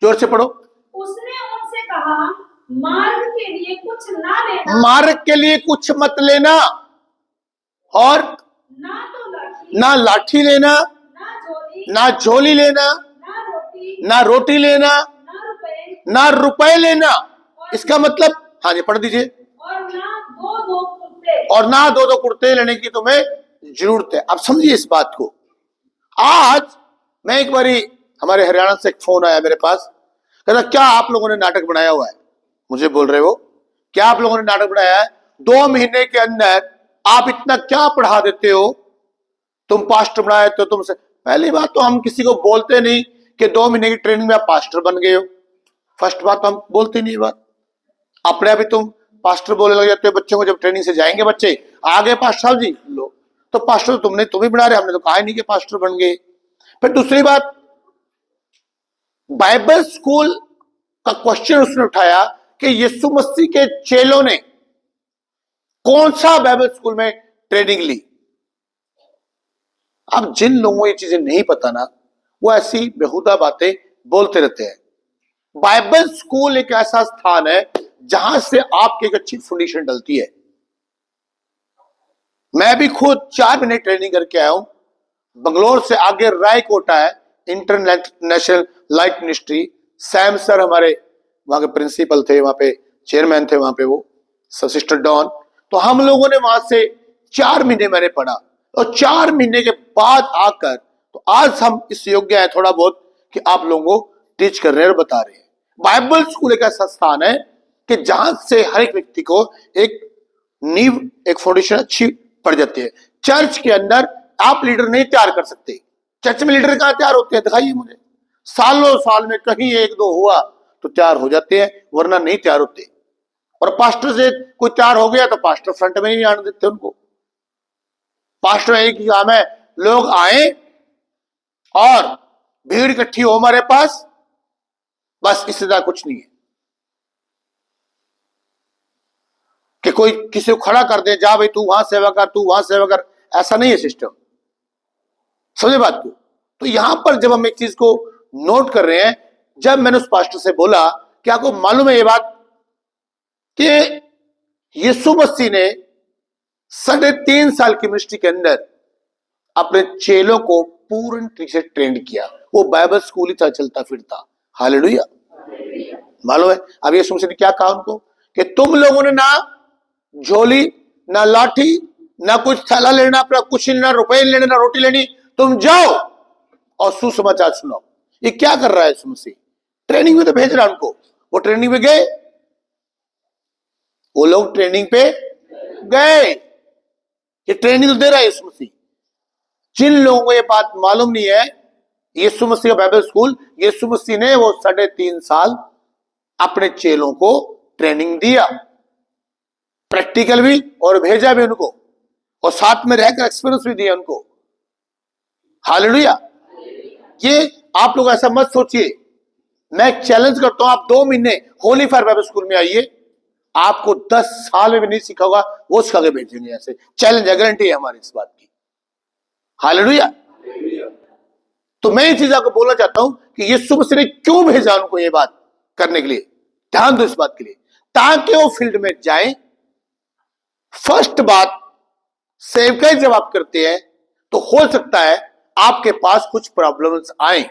जोर से पढ़ो। उसने उनसे कहा, मार्ग के लिए कुछ ना लेना। मार्ग के लिए कुछ मत लेना, और ना लाठी लेना, ना झोली लेना, ना रोटी लेना, ना रुपए लेना। इसका मतलब, हाँ जी पढ़ दीजिए। और ना दो कुर्ते लेने की तुम्हें जरूरत है। अब समझिए इस बात को। आज मैं एक बारी, हमारे हरियाणा से एक फोन आया मेरे पास, कहता क्या आप लोगों ने नाटक बनाया हुआ है? मुझे बोल रहे हो क्या आप लोगों ने नाटक बनाया है? 2 महीने के अंदर आप इतना क्या पढ़ा देते हो? तुम पास्टर बनाए तो तुमसे, पहली बात तो हम किसी को बोलते नहीं कि 2 महीने की ट्रेनिंग में आप पास्टर बन गए हो। फर्स्ट बात तो हम बोलते नहीं। बात अपने अभी तुम पास्टर बोलने लग जाते हो बच्चों को। जब ट्रेनिंग से जाएंगे बच्चे, आगे पास्टर साहब जी लो, तो पास्टर तो तुम ही बना रहे, हमने तो कहा नहीं कि पास्टर बन गए। फिर दूसरी बात, बाइबल स्कूल का क्वेश्चन उसने उठाया कि यीशु मसीह के चेलों ने कौन सा बाइबल स्कूल में ट्रेनिंग ली? अब जिन लोगों को ये चीजें नहीं पता ना, वो ऐसी बेहुदा बातें बोलते रहते हैं। बाइबल स्कूल एक ऐसा स्थान है जहां से आपकी एक अच्छी फाउंडेशन डलती है। मैं भी खुद 4 महीने ट्रेनिंग करके आया हूं। बंगलोर से आगे रायकोटा है, international light ministry. Sam sir हमारे वहां के प्रिंसिपल थे, वहां पे चेयरमैन थे, वहां पे वो सिस्टर डॉन। तो हम लोगों ने वहां से 4 महीने मैंने पढ़ा, और 4 महीने के बाद आकर तो आज हम इस योग्य है थोड़ा बहुत कि आप लोगों को टीच कर रहे हैं और बता रहे हैं। बाइबल स्कूल एक ऐसा स्थान है कि जहां से हर एक व्यक्ति को एक नींव, एक फाउंडेशन अच्छी पड़ जाती है। चर्च के अंदर आप लीडर नहीं तैयार कर सकते। चर्च में लीडर कहां तैयार होते हैं? दिखाइए मुझे। सालों साल में कहीं 1-2 हुआ तो तैयार हो जाते हैं, वरना नहीं तैयार होते। और पास्टर से कोई तैयार हो गया तो पास्टर फ्रंट में नहीं आने देते उनको। पास्टर एक ही काम है, लोग आए और भीड़ इकट्ठी हो हमारे पास, बस इससे ज्यादा कुछ नहीं है। कि कोई किसी को खड़ा कर दे, जा भाई तू वहां सेवा कर, तू वहां सेवा कर, ऐसा नहीं है सिस्टम। समझे बात को? तो यहां पर जब हम एक चीज को नोट कर रहे हैं, जब मैंने उस पास्टर से बोला कि आपको मालूम है ये बात कि यीशु मसीह ने 3.5 साल की मिनिस्ट्री के अंदर अपने चेलों को पूर्ण तरीके से ट्रेंड किया। वो बाइबल स्कूल ही था, चलता फिरता। हालेलुया। मालूम है अब यीशु मसीह ने क्या कहा उनको कि तुम लोगों ने ना झोली, ना लाठी, ना कुछ थैला लेना, अपना कुछ ना रुपए लेने, ना रोटी लेनी, तुम जाओ और सुसमाचार सुनाओ। ये क्या कर रहा है यीशु मसीह? ट्रेनिंग में तो भेज रहा है उनको। वो ट्रेनिंग में गए, वो लोग ट्रेनिंग पे गए। ये ट्रेनिंग तो दे रहा है यीशु मसीह। जिन लोगों को ये बात मालूम नहीं है, यीशु मसीह का बाइबल स्कूल, यीशु मसीह ने वो 3.5 साल अपने चेलों को ट्रेनिंग दिया, प्रैक्टिकल भी, और भेजा भी उनको, और साथ में रहकर एक्सपीरियंस भी दिया उनको। हालेलुया। ये आप लोग ऐसा मत सोचिए। मैं चैलेंज करता हूं, आप 2 महीने होली फायर बाइबल स्कूल में आइए, आपको 10 साल में भी नहीं सीखा होगा, वो सिखा के भेजेंगे। ऐसे चैलेंज है, गारंटी है हमारी इस बात की। हालेलुया। तो मैं ये चीज आपको बोलना चाहता हूं कि यीशु मसीह ने क्यों भेजा उनको ये बात करने के लिए। ध्यान दो इस बात के लिए, ताकि वो फील्ड में जाएं। फर्स्ट बात, सेवकाई जब आप करते हैं तो हो सकता है आपके पास कुछ प्रॉब्लम्स आए।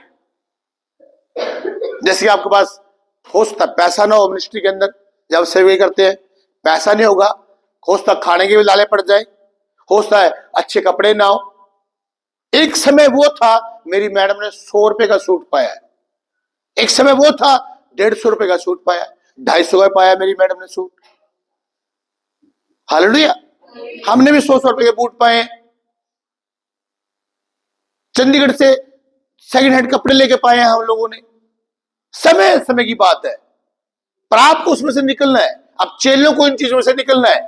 जैसे कि आपके पास हो सकता है पैसा ना हो मिनिस्ट्री के अंदर, जब सेवकाई करते हैं पैसा नहीं होगा, हो सकता है खाने के भी लाले पड़ जाए, हो सकता है अच्छे कपड़े ना हो। एक समय वो था मेरी मैडम ने 100 रुपए का सूट पाया है, एक समय वो था 150 रुपए का सूट पाया, 250 का पाया मेरी मैडम ने सूट। हालेलुया। हमने भी 100 रुपए के बूट पाए हैं, चंडीगढ़ से सेकंड हैंड कपड़े लेके पाए हैं हम लोगों ने। समय समय की बात है, पर आपको उसमें से निकलना है। अब चेलों को इन चीजों से निकलना है।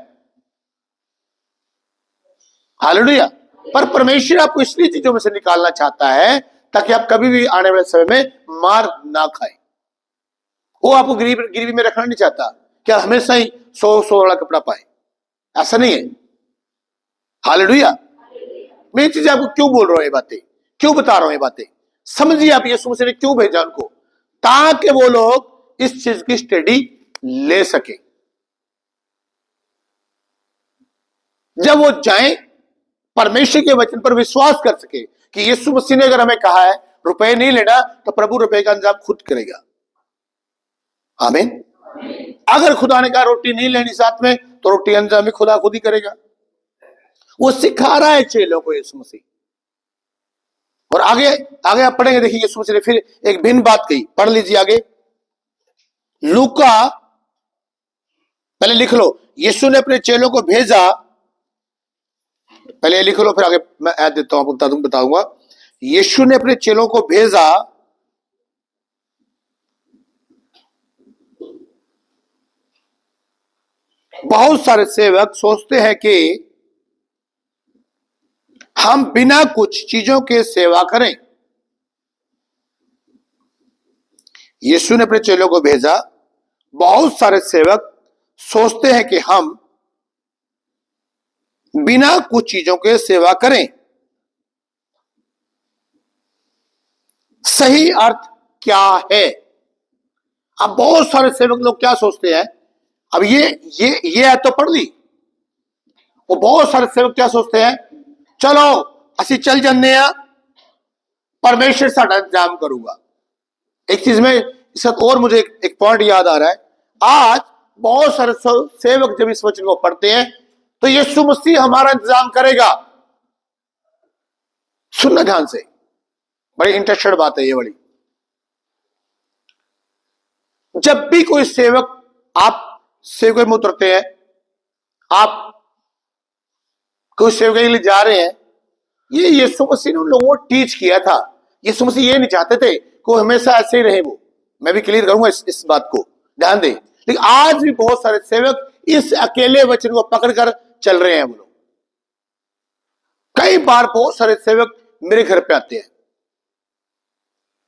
हालेलुया। पर परमेश्वर आपको इसलिए चीजों में से निकालना चाहता है ताकि आप कभी भी आने वाले समय में मार ना खाए। वो आपको गिरवी में रखना नहीं चाहता कि आप हमेशा ही 100 वाला कपड़ा पाए, ऐसा नहीं है। हालेलुया। मैं ये चीजें आपको क्यों बोल रहा हूं, ये बातें क्यों बता रहा हूं, ये बातें समझिए आप। यीशु मसीह ने क्यों भेजा उनको, ताकि वो लोग इस चीज की स्टडी ले सके। जब वो जाएं परमेश्वर के वचन पर विश्वास कर सके कि यीशु मसीह ने अगर हमें कहा है रुपए नहीं लेना तो प्रभु रुपए का इंतजाम खुद करेगा। आमीन। अगर खुदा ने कहा रोटी नहीं लेनी साथ में तो रोटी का इंतजाम भी खुदा खुद ही करेगा। वो सिखा रहा है चेलों को यीशु मसीह। और आगे आगे आप पढ़ेंगे, देखिए यीशु मसीह ने फिर एक भिन्न बात कही। पढ़ लीजिए आगे, लूका, पहले लिख लो, यीशु ने अपने चेलों को भेजा। पहले लिख लो फिर आगे मैं ऐड देता हूं, आपको बताऊंगा। यीशु ने अपने चेलों को भेजा, बहुत सारे सेवक सोचते हैं कि हम बिना कुछ चीजों के सेवा करें। यीशु ने अपने चेलों को भेजा, बहुत सारे सेवक सोचते हैं कि हम बिना कुछ चीजों के सेवा करें। सही अर्थ क्या है? अब बहुत सारे सेवक लोग क्या सोचते हैं, अब ये तो पढ़ ली। वो बहुत सारे सेवक क्या सोचते हैं, चलो असि चल जन्ने आ, परमेश्वर साडा इंतजाम करूंगा। एक चीज में इस वक्त और मुझे एक पॉइंट याद आ रहा है। आज बहुत सारे सेवक जब इस वचन को पढ़ते हैं तो यीशु मसीह हमारा इंतजाम करेगा। सुनना ध्यान से, बड़ी इंटरेस्टेड बात है ये बड़ी। जब भी कोई सेवक, आप सेवक में उतरते हैं, आप कोई सेवक के लिए जा रहे हैं, ये यीशु मसीह ने उन लोगों को टीच किया था। यीशु मसीह ये नहीं चाहते थे कि हमेशा ऐसे ही रहे। वो मैं भी क्लियर करूंगा इस बात को, ध्यान दें। लेकिन आज भी बहुत सारे सेवक इस अकेले वचन को पकड़कर चल रहे हैं। वो लोग, कई बार बहुत सारे सेवक मेरे घर पे आते हैं।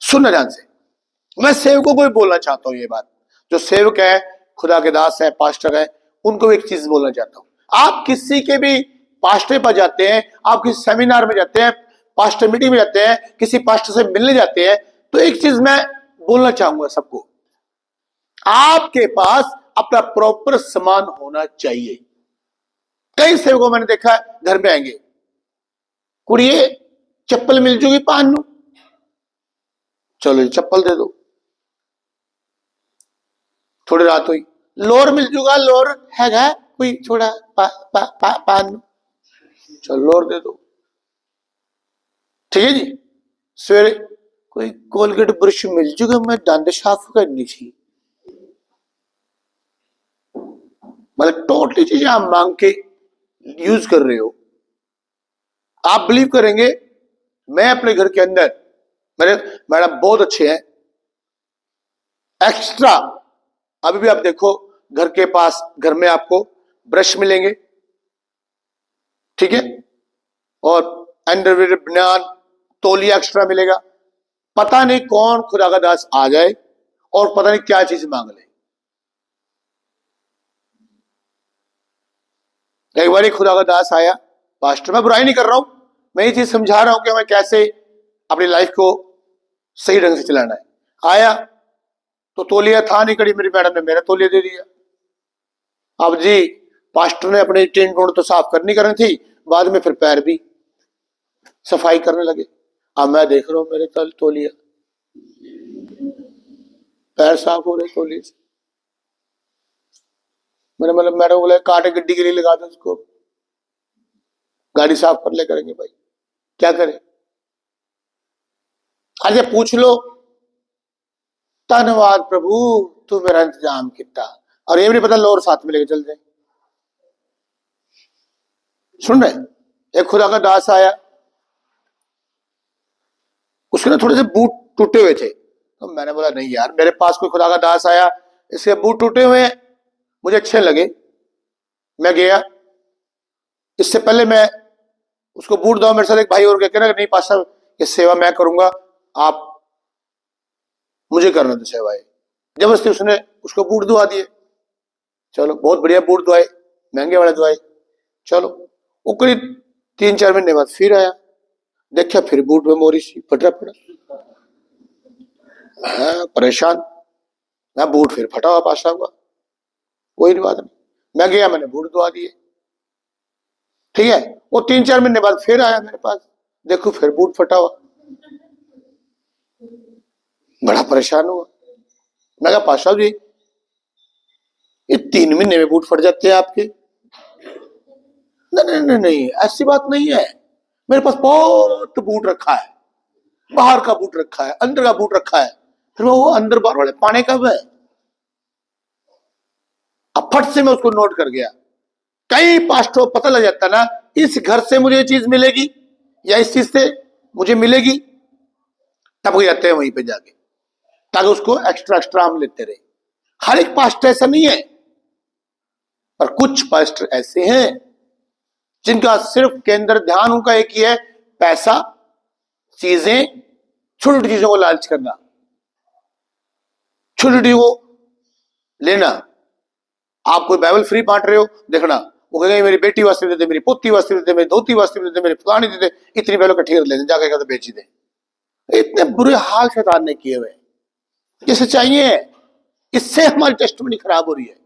सुनना ध्यान से, मैं सेवकों को भी बोलना चाहता हूं ये बात। जो सेवक है, खुदा के दास है, पास्टर है, उनको भी एक चीज बोलना चाहता हूं। आप किसी के भी पास्टर पर जाते हैं, आप किसी सेमिनार में जाते हैं, पास्टर मीटिंग में जाते हैं, किसी पास्टर से मिलने जाते हैं, तो एक चीज मैं बोलना चाहूंगा सबको, आपके पास अपना प्रॉपर सामान होना चाहिए। कई सेवकों मैंने देखा है, घर में आएंगे, कुड़िए चप्पल मिल जूगी पान नु, चलो चप्पल दे दो। थोड़ी रात हुई, लोर मिल जूगा, लोर हैगा कोई थोड़ा पान नु, चलो लोर दे दो। ठीक है जी। सवेरे कोई कोलगेट ब्रश मिल जूगा, मैं दंद साफ करनी थी। मतलब टोटली चीजें आप मांग के यूज कर रहे हो। आप बिलीव करेंगे, मैं अपने घर के अंदर, मेरे मैडम बहुत अच्छे हैं, एक्स्ट्रा अभी भी आप देखो घर के पास, घर में आपको ब्रश मिलेंगे, ठीक है, और अंडरवेयर, बनियान, तौलिया एक्स्ट्रा मिलेगा। पता नहीं कौन खुदा का दास आ जाए और पता नहीं क्या चीज मांग ले। एक बार खुदा का दास आया, पास्टर, मैं बुराई नहीं कर रहा हूं, मैं ये चीज समझा रहा हूं कि हमें कैसे अपनी लाइफ को सही ढंग से चलाना है। आया तो तौलिया था नहीं, कड़ी मेरी मैडम ने मेरा तौलिया दे दिया। अब जी पास्टर ने अपनी टेंट तो साफ करनी थी, बाद में फिर पैर भी सफाई करने लगे। अब मैं देख रहा हूं मेरे तौलिया, पैर साफ हो रहे तौलिए से। मैंने मतलब मैडम बोला कांटे गड्डी के लिए लगा दो उसको, गाड़ी साफ कर ले करेंगे भाई, क्या करें। अरे पूछ लो, धन्यवाद प्रभु तू मेरा इंतजाम किया, और ये भी नहीं पता लोर साथ में लेके चल जाए। सुन रहे, एक खुदा का दास आया, उसके ना थोड़े से बूट टूटे हुए थे, तो मैंने बोला नहीं यार, मेरे पास कोई खुदा का दास आया, इसके बूट टूटे हुए हैं, मुझे अच्छे लगे। मैं गया, इससे पहले मैं उसको बूट दो, मेरे साथ एक भाई और कहना नहीं पास साहब ये सेवा मैं करूंगा, आप मुझे करना दो सेवा। जबरदस्ती उसने उसको बूट दुआ दिए। चलो बहुत बढ़िया बूट दुआए, महंगे वाले दुआए। चलो वो करीब 3-4 महीने बाद फिर आया, देखा फिर बूट में मोरी सी फटा पड़ा। परेशान, मैं बूट फिर फटा हुआ पासा हुआ, कोई बात नहीं। मैं गया, मैंने बूट दुआ दिए, ठीक है। वो 3-4 महीने बाद फिर आया मेरे पास, देखो फिर बूट फटा हुआ। बड़ा परेशान हुआ। मैं कहा पाशा जी ये 3 महीने में बूट फट जाते हैं आपके? नहीं नहीं नहीं, ऐसी बात नहीं है, मेरे पास बहुत बूट रखा है, बाहर का बूट रखा है, अंदर का बूट रखा है। फिर वो अंदर बाहर वाले पाने कब है? अब फट से मैं उसको नोट कर गया। कई पास्टरों पता लग जाता ना, इस घर से मुझे ये चीज मिलेगी या इस चीज से मुझे मिलेगी, तब वो जाते हैं वहीं पे जाके, ताकि उसको एक्स्ट्रा एक्स्ट्रा हम लेते रहे। हर एक पास्टर ऐसा नहीं है, पर कुछ पास्टर ऐसे हैं जिनका सिर्फ केंद्र ध्यान उनका एक ही है, पैसा, चीजें, छोटी छोटी चीजों को लालच करना, छोटी छोटी को लेना। आप कोई बाइबल फ्री बांट रहे हो, देखना वो कहेंगे मेरी बेटी वास्ते देते, मेरी पोती वास्ते देते, मेरी धोती वास्ते देते, मेरी फलानी देते, इतनी बाइबल इकट्ठी कर लेते, जाके कहते बेची दे। इतने बुरे हाल शैतान ने किए हुए। ये सच्चाई है, इससे हमारी टेस्टमनी खराब हो रही है।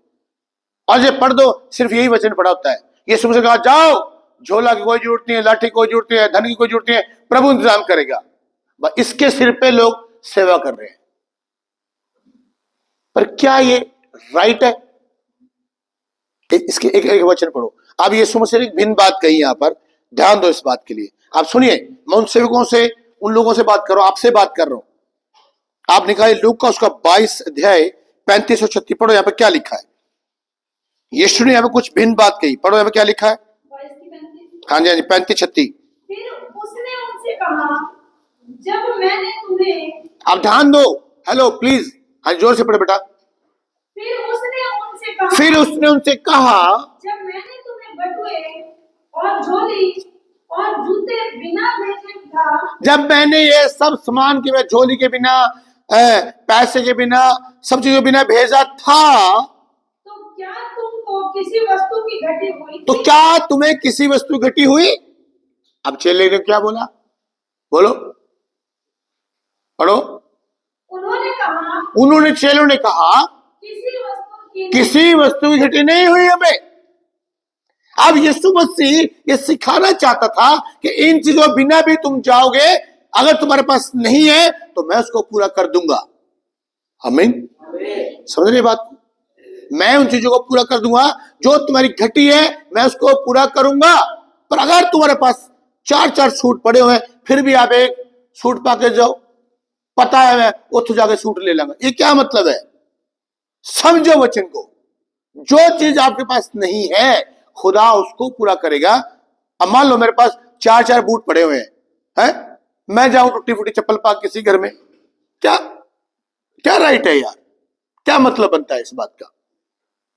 और ये पढ़ दो, सिर्फ यही वचन पढ़ा होता है। यीशु मसीह ने कहा जाओ, झोला की कोई जरूरत नहीं है, लाठी की कोई जरूरत नहीं है, धन की कोई जरूरत नहीं है, प्रभु इंतजाम करेगा। बस इसके सिर पे लोग सेवा कर रहे हैं। पर क्या ये राइट है? इसके एक वचन पढ़ो। अब यीशु मसीह ने एक भिन्न बात कही यहां पर, ध्यान दो इस बात के लिए। आप सुनिए, मैं उन सेवकों से, उन लोगों से बात कर रहा हूं, आपसे बात कर रहा हूं। आप निकालिए लूका का उसका 22 अध्याय 35 और 36 पढ़ो, यहां पर क्या लिखा है। यीशु ने यहां पर कुछ भिन्न बात कही, पढ़ो यहां पर क्या लिखा है। हाँ जी हाँ जी, 35-36। फिर उसने उनसे कहा जब मैंने तुम्हें, आप ध्यान दो, हेलो प्लीज, हाँ जोर से पढ़े बेटा। फिर उसने उनसे कहा जब मैंने तुम्हें बटुए और झोली और जूते बिना भेजे था, जब मैंने ये सब सामान के झोली के बिना, पैसे के बिना, सब चीजों के बिना भेजा था, तो क्या तुमको किसी वस्तु की घटी हुई? तो क्या तुम्हें किसी वस्तु घटी हुई? अब चेले ने क्या बोला, बोलो पढ़ो। उन्होंने चेलों ने कहा किसी वस्तु की घटी नहीं हुई हमें। अब यीशु मसीह ये सिखाना चाहता था कि इन चीजों बिना भी तुम जाओगे, अगर तुम्हारे पास नहीं है तो मैं उसको पूरा कर दूंगा। आमीन, समझ रहे बात? मैं उन चीजों को पूरा कर दूंगा, जो तुम्हारी घटी है मैं उसको पूरा करूंगा। पर अगर तुम्हारे पास 4-4 सूट पड़े हुए फिर भी आप एक सूट पाके जाओ, पता है मैं उठ जाके सूट ले लूंगा, ये क्या मतलब है? समझो वचन को। जो चीज आपके पास नहीं है खुदा उसको पूरा करेगा। अब मान लो मेरे पास 4-4 बूट पड़े हुए हैं, मैं जाऊं टूटी फूटी चप्पल पा किसी घर में, क्या क्या राइट है यार? क्या मतलब बनता है इस बात का?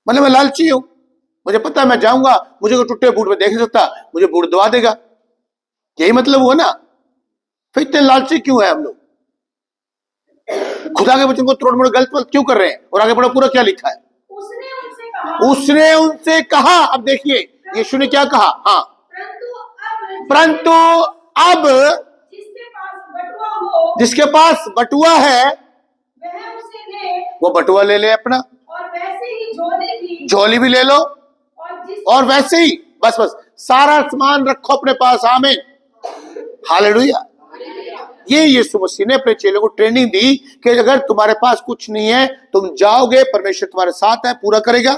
मतलब मैं लालची हूं, मुझे पता है मैं जाऊंगा, मुझे कोई टूटे बूट में देख नहीं सकता, मुझे बूट दबा देगा, यही मतलब हुआ ना? फिर इतने लालची क्यों है हम लोग? खुदा के वचन को तोड़ मोड़ गलत क्यों कर रहे हैं? और आगे पढ़ो, पूरा क्या लिखा है। उसने उनसे कहा, अब देखिए यीशु ने क्या कहा, हाँ, परंतु अब जिसके पास बटुआ है वह उसे ले, वो बटुआ ले ले अपना, और वैसे ही झोली भी ले लो, और वैसे ही बस सारा सामान रखो अपने पास। आमीन, हालेलुया। ये यीशु मसीह ने अपने चेलों को ट्रेनिंग दी कि अगर तुम्हारे पास कुछ नहीं है, तुम जाओगे, परमेश्वर तुम्हारे साथ है, पूरा करेगा।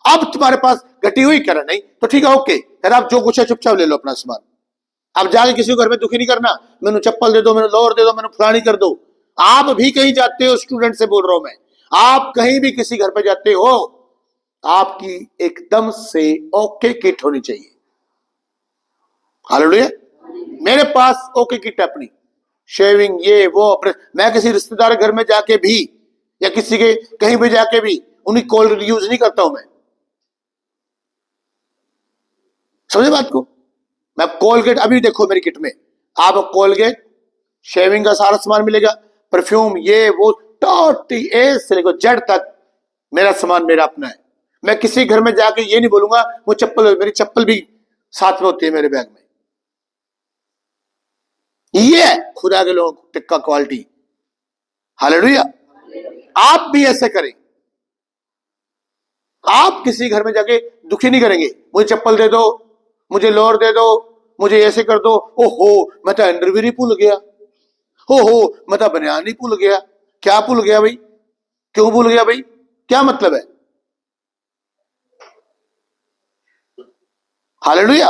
अब तुम्हारे पास घटी हुई करा नहीं तो ठीक है, ओके, फिर आप जो कुछ है चुपचाप ले लो अपना सामान। अब जाके किसी को घर में दुखी नहीं करना, मैंने चप्पल दे दो, मैंने लोअर दे दो, मैंने फलानी कर दो। आप भी कहीं जाते हो, स्टूडेंट से बोल रहा हूं मैं, आप कहीं भी किसी घर पे जाते हो, आपकी एकदम से ओके किट होनी चाहिए। हालेलुया। मेरे पास ओके किट है अपनी, शेविंग, ये वो। मैं किसी रिश्तेदार के घर में जाके भी या किसी के कहीं भी जाके भी उन्हीं कोल्ड यूज नहीं करता हूं मैं। समझे बात को? मैं कोलगेट, अभी देखो मेरी किट में आप कोलगेट, शेविंग का सारा सामान मिलेगा, परफ्यूम, ये वो, टोटी ए से लेकर जेड तक मेरा सामान मेरा अपना है। मैं किसी घर में जाके ये नहीं बोलूंगा वो चप्पल, मेरी चप्पल भी साथ में होती है मेरे बैग में। ये है खुदा के लोगों का क्वालिटी। हालेलुया। आप भी ऐसे करें। आप किसी घर में जाके दुखी नहीं करेंगे, मुझे चप्पल दे दो, मुझे लोअर दे दो, मुझे ऐसे कर दो। ओहो मैं तो अंडरवियर ही भूल गया, ओहो मैं तो बनियान ही भूल गया। क्या भूल गया भाई? क्यों भूल गया भाई? क्या मतलब है? हालेलुया।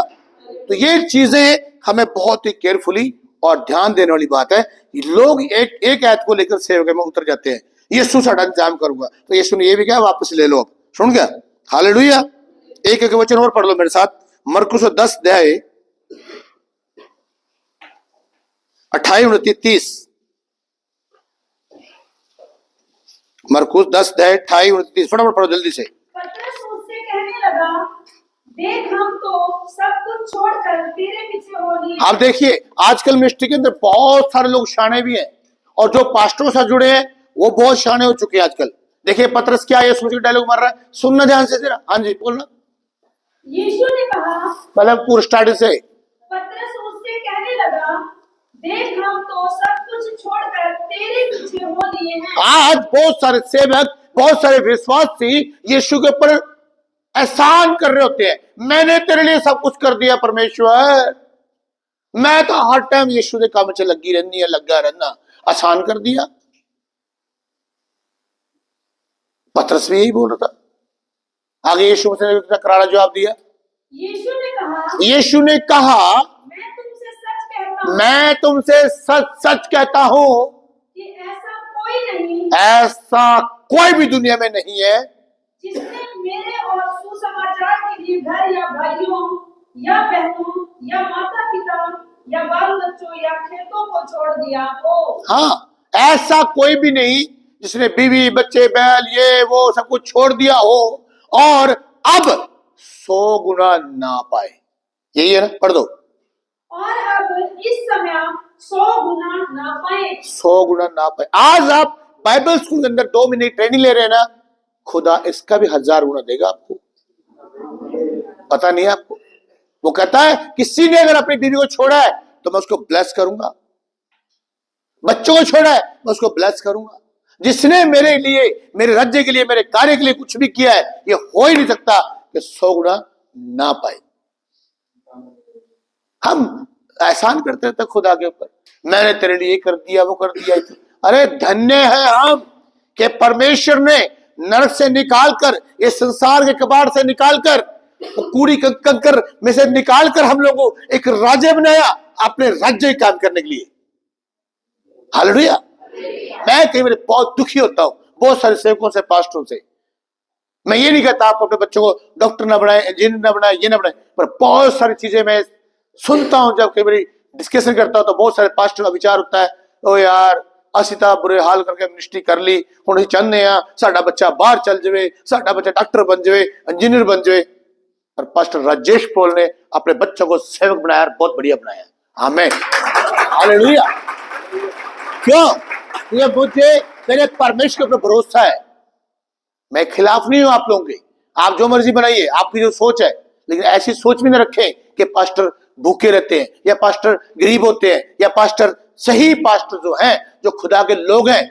तो ये चीजें हमें बहुत ही केयरफुली और ध्यान देने वाली बात है। लोग एक आयत को लेकर सेवक में उतर जाते हैं, यीशु साडा इंतजाम करूंगा, तो यीशु ने ये भी कहा वापस ले लो। अब सुन गया? हालेलुया। एक एक वचन और पढ़ लो मेरे साथ, मरकुस 10 अध्याय 28, 29, 30। मरकुस 10 अध्याय 28, 29, 30। फटाफट पढ़ो जल्दी से। पतरस उससे कहने लगा, देख हम तो सब कुछ छोड़कर तेरे पीछे हो लिए। आप देखिए आजकल मिनिस्ट्री के अंदर बहुत सारे लोग शाणे भी हैं, और जो पास्टरों से जुड़े हैं वो बहुत शाणे हो चुके हैं आजकल। देखिए पतरस क्या ये सोच के डायलॉग मार रहा है, सुनना ध्यान से जरा। हाँ जी बोलना। यीशु ने कहा, मतलब पूरा स्टार्टिंग से। पतरस उससे कहने लगा, देख हम तो सब कुछ छोड़कर तेरे पीछे हो लिए हैं। आज बहुत सारे सेवक, बहुत सारे विश्वासी यीशु के ऊपर एहसान कर रहे होते हैं, मैंने तेरे लिए सब कुछ कर दिया परमेश्वर, मैं तो हर टाइम यीशु के काम से लगी रहनी है, लगा रहना, आसान कर दिया। पतरस भी यही बोल रहा था। आगे यीशु ने करारा जवाब दिया। यीशु ने कहा, मैं तुमसे सच सच कहता हूं कि ऐसा कोई भी दुनिया में नहीं है जिसने मेरे और सुसमाचार के लिए घर या भाइयों या बहनों या माता पिता या बाल बच्चों या खेतों को छोड़ दिया हो। हाँ, ऐसा कोई भी नहीं जिसने बीवी बच्चे बैल ये वो सब कुछ छोड़ दिया हो और अब 100 गुना ना पाए। यही है ना? पढ़ दो। और अब इस समय 100 गुना ना पाए। 100 गुना ना पाए। आज आप बाइबल स्कूल के अंदर 2 महीने ट्रेनिंग ले रहे हैं ना, खुदा इसका भी 1000 गुना देगा आपको। पता नहीं है आपको? वो कहता है किसी ने अगर अपनी बीवी को छोड़ा है तो मैं उसको ब्लेस करूंगा, बच्चों को छोड़ा है मैं उसको ब्लेस करूंगा। जिसने मेरे लिए, मेरे राज्य के लिए, मेरे कार्य के लिए कुछ भी किया है, ये हो ही नहीं सकता कि 100 गुना ना पाए। हम एहसान करते रहते खुदा के ऊपर, मैंने तेरे लिए कर दिया, वो कर दिया। अरे धन्य है हम कि परमेश्वर ने नरक से निकालकर, ये संसार के कबाड़ से निकालकर, कूड़ी कंकर में से निकालकर हम लोगों को एक राज्य बनाया अपने राज्य काम करने के लिए। हालेलुया। मैं कई बार बहुत दुखी होता हूं बहुत सारे सेवकों से, पास्टरों से। मैं ये नहीं कहता आप अपने बच्चों को डॉक्टर ना बनाए, इंजीनियर ना बनाए, ये ना बनाए, पर बहुत सारी चीजें मैं सुनता हूं। जब कई बार डिस्कशन करता हूं तो बहुत सारे पास्टर का विचार होता है, ओ यार ਅਸੀਂ ਤਾਂ बुरे हाल करके मिनिस्ट्री कर ली, ਹੁਣ ਅਸੀਂ ਚਾਹੁੰਦੇ ਆ ਸਾਡਾ ਬੱਚਾ ਬਾਹਰ ਚੱਲ ਜਾਵੇ, ਸਾਡਾ ਬੱਚਾ डॉक्टर बन जाए, इंजीनियर बन जाए। और पास्टर राजेश पॉल ने अपने बच्चों को सेवक बनाया, बहुत बढ़िया बनाया। आमीन, हालेलुया। क्यों? ये मुझे मेरे परमेश्वर के ऊपर भरोसा है। मैं खिलाफ नहीं हूं आप लोगों के, आप जो मर्जी बनाइए, आपकी जो सोच है, लेकिन ऐसी सोच भी ना रखें कि पास्टर भूखे रहते हैं या पास्टर गरीब होते हैं या पास्टर, सही पास्टर जो हैं, जो खुदा के लोग हैं,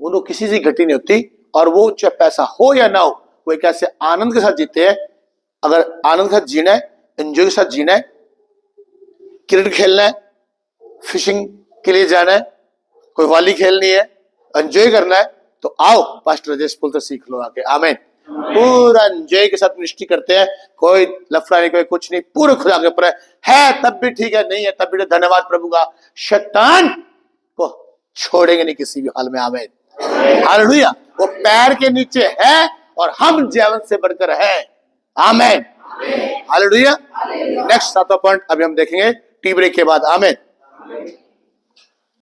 उनको किसी से घटी नहीं होती। और वो चाहे पैसा हो या ना हो, वो एक ऐसे आनंद के साथ जीते हैं। अगर आनंद के साथ जीना है एंजॉय के साथ जीना है, क्रिकेट खेलना है, फिशिंग के लिए जाना है, कोई वॉली खेलनी है, एंजॉय करना है, तो आओ पास्टर राजेश पुल से सीख लो आके। आमीन। पूरा एंजॉय के साथ मिनिस्ट्री करते हैं, कोई लफड़ा नहीं, कोई कुछ नहीं, पूरे खुदा के ऊपर है तब भी ठीक है, नहीं है तब भी धन्यवाद प्रभु का। शैतान को छोड़ेंगे नहीं किसी भी हाल में। आमीन। हालेलुया। वो पैर के नीचे है और हम जीवन से बढ़कर है। आमीन। हालेलुया। नेक्स्ट 7वां पॉइंट अभी हम देखेंगे टी ब्रेक के बाद। आमीन।